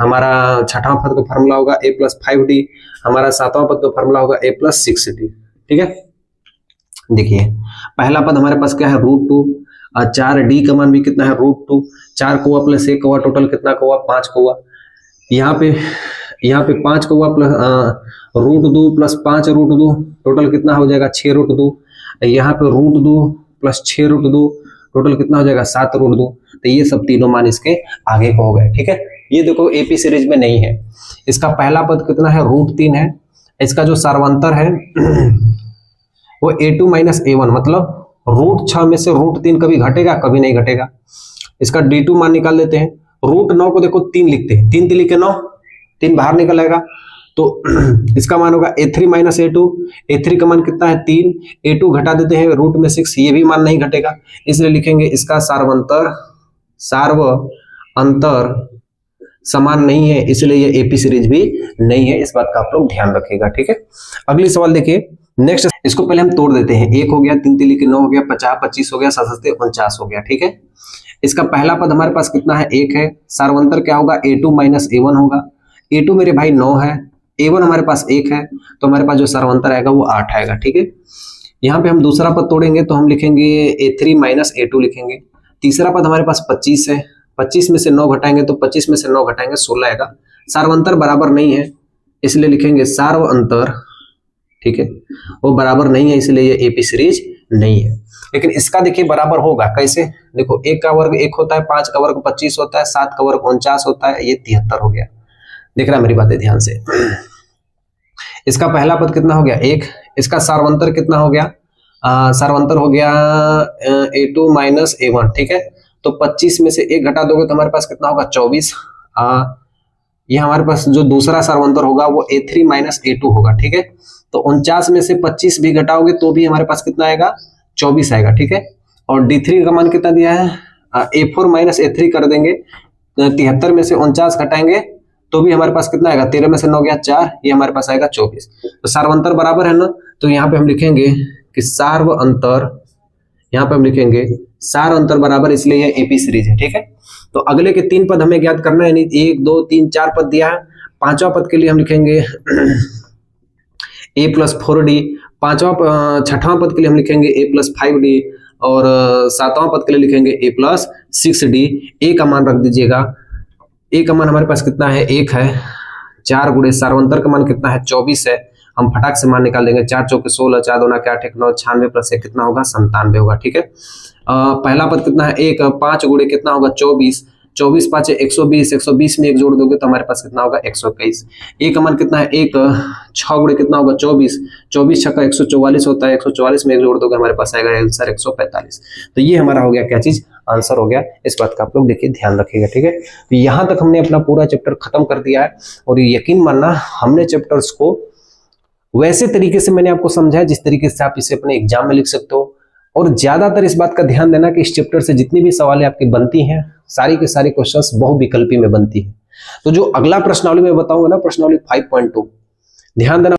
हमारा 6वां पद का फार्मूला होगा a + 5d, हमारा 7वां पद का फार्मूला होगा a + 6d, ठीक है। देखिए पहला पद हमारे पास क्या है, रूट 2, और 4d का मान भी कितना है, रूट 2। 4 कौवा प्लस 1 कौवा, टोटल कितना कौवा, 5 कौवा। यहाँ पे 5 कौवा plus root 2 plus 5 root 2, total कितना हो जाएगा, 6 रूट 2। यहाँ पे रूट 2 प्लस 6 रूट 2, टोटल कितना हो जाएगा, 7 रूट 2। तो ये सब तीनों मान इसके आगे को हो गए, ठीक है। ये देखो एपी सीरीज में नहीं है। इसका पहला पद कितना है, रूट 3 है। इसका जो सार्वंतर है वो a2 माइनस a1, मतलब रूट 6 में से रूट 3 कभी घटेगा, कभी नहीं घटेगा। इसका d2 मान निकाल देते हैं। रूट 9 को देखो 3 लिखते हैं, 3 तिली के 9, 3 बाहर निकल आएगा। तो इसका मान होगा a3 माइनस a2। a3 का मान कितना है, 3। a2 घटा देते हैं, रूट में 6, ये भी मान नहीं घटेगा, इसलिए लिखेंगे इसका सार्व अंतर समान नहीं है, इसलिए ये एपी सीरीज भी नहीं है। इस बात का आप लोग ध्यान रखिएगा, ठीक है। अगली सवाल देखिए, नेक्स्ट इसको पहले हम तोड़ देते हैं। 1 हो गया, 3 तिली के 9 हो गया, 50 25 हो गया, 7 49 हो गया, ठीक है। इसका पहला पद हमारे पास कितना है, 1 है। सार्वंतर क्या होगा, a2 माइनस a1 होगा। a2 मेरे भाई 9 है, a1 हमारे पास 1 है, तो हमारे पास जो सार्वंतर आएगा वो 8 आएगा, ठीक है। यहाँ पे हम दूसरा पद तोड़ेंगे तो हम लिखेंगे a3 माइनस a2 लिखेंगे। तीसरा पद हमारे पास 25 है, 25 में से 9 घटाएंगे तो 25 में से 9 घटाएंगे 16 आएगा। सार्वंतर बराबर नहीं है, इसलिए लिखेंगे सार्व अंतर, ठीक है, वो बराबर नहीं है, इसलिए ये एपी सीरीज नहीं है। लेकिन इसका देखिए बराबर होगा कैसे, देखो 1 का वर्ग 1 होता है, 5 का वर्ग 25 होता है, 7 का वर्ग 49 होता है, ये 73 हो गया। देख रहा मेरी बातें ध्यान से। इसका पहला पद कितना हो गया, 1। इसका सार्वंतर कितना हो गया, सारवंतर हो गया A2 माइनस A1, ठीक है। तो 25 में से 1 घटा दोगे तो हमारे पास कितना होगा 24। ये हमारे पास जो दूसरा सारवंतर होगा वो A3 माइनस A2 होगा, ठीक है। तो 49 में से 25 भी घटाओगे तो भी हमारे पास कितना आएगा 24 आएगा, ठीक है। और D3 का मान कितना दिया है A4 माइनस A3 कर देंगे, 73 में से 49 घटाएंगे तो भी हमारे पास कितना आएगा 13 में से 9 गया 4, ये हमारे पास आएगा 24। तो सार्वंतर बराबर है ना, तो यहाँ पे हम लिखेंगे कि सार्व अंतर, यहाँ पे हम लिखेंगे सार अंतर बराबर, इसलिए ये एपी सीरीज है, ठीक है। तो अगले के 3 पद हमें ज्ञात करना है, यानी 1 2 3 4 पद दिया है। 5वां पद के लिए हम लिखेंगे a प्लस 4d, 6वां पद के लिए हम लिखेंगे a प्लस 5d, और 7वां पद के लिए लिखेंगे a प्लस 6d। a का मान रख दीजिएगा, a का मान हमारे पास कितना है 1 है, 4 गुणे सार्वंतर का मान कितना है 24 है, हम फटाक से मान निकाल देंगे, 4 चौके 16, 4 दूना 8 1 9, 96 प्लस 1 कितना होगा 97 होगा, ठीक है। पहला पद कितना है 1, 5 गुणे कितना होगा 24, 24 5 120, 120 में 1 जोड़ दोगे तो हमारे पास कितना होगा 121। a का मान कितना है 1, 6 गुणे कितना होगा 24, 24 छक्का 144 होता है, 144 में 1 जोड़ दोगे हमारे पास आएगा आंसर 145। तो ये हमारा हो गया क्या चीज, आंसर हो गया। इस बात का आप लोग देखिए ध्यान रखिएगा, ठीक है। तो यहाँ तक हमने अपना पूरा चैप्टर खत्म कर दिया है, और यकीन मानना हमने चैप्टर्स को वैसे तरीके से मैंने आपको समझाया जिस तरीके से आप इसे अपने एग्जाम में लिख सकते हो। और ज्यादातर इस बात का ध्यान देना कि इस चैप्टर से जितनी भी सवालें आपकी बनती हैं सारी के सारी क्वेश्चंस बहुविकल्पी में बनती है। तो जो अगला प्रश्नावली में बताऊंगा ना, प्रश्नावली 5.2, ध्यान देना।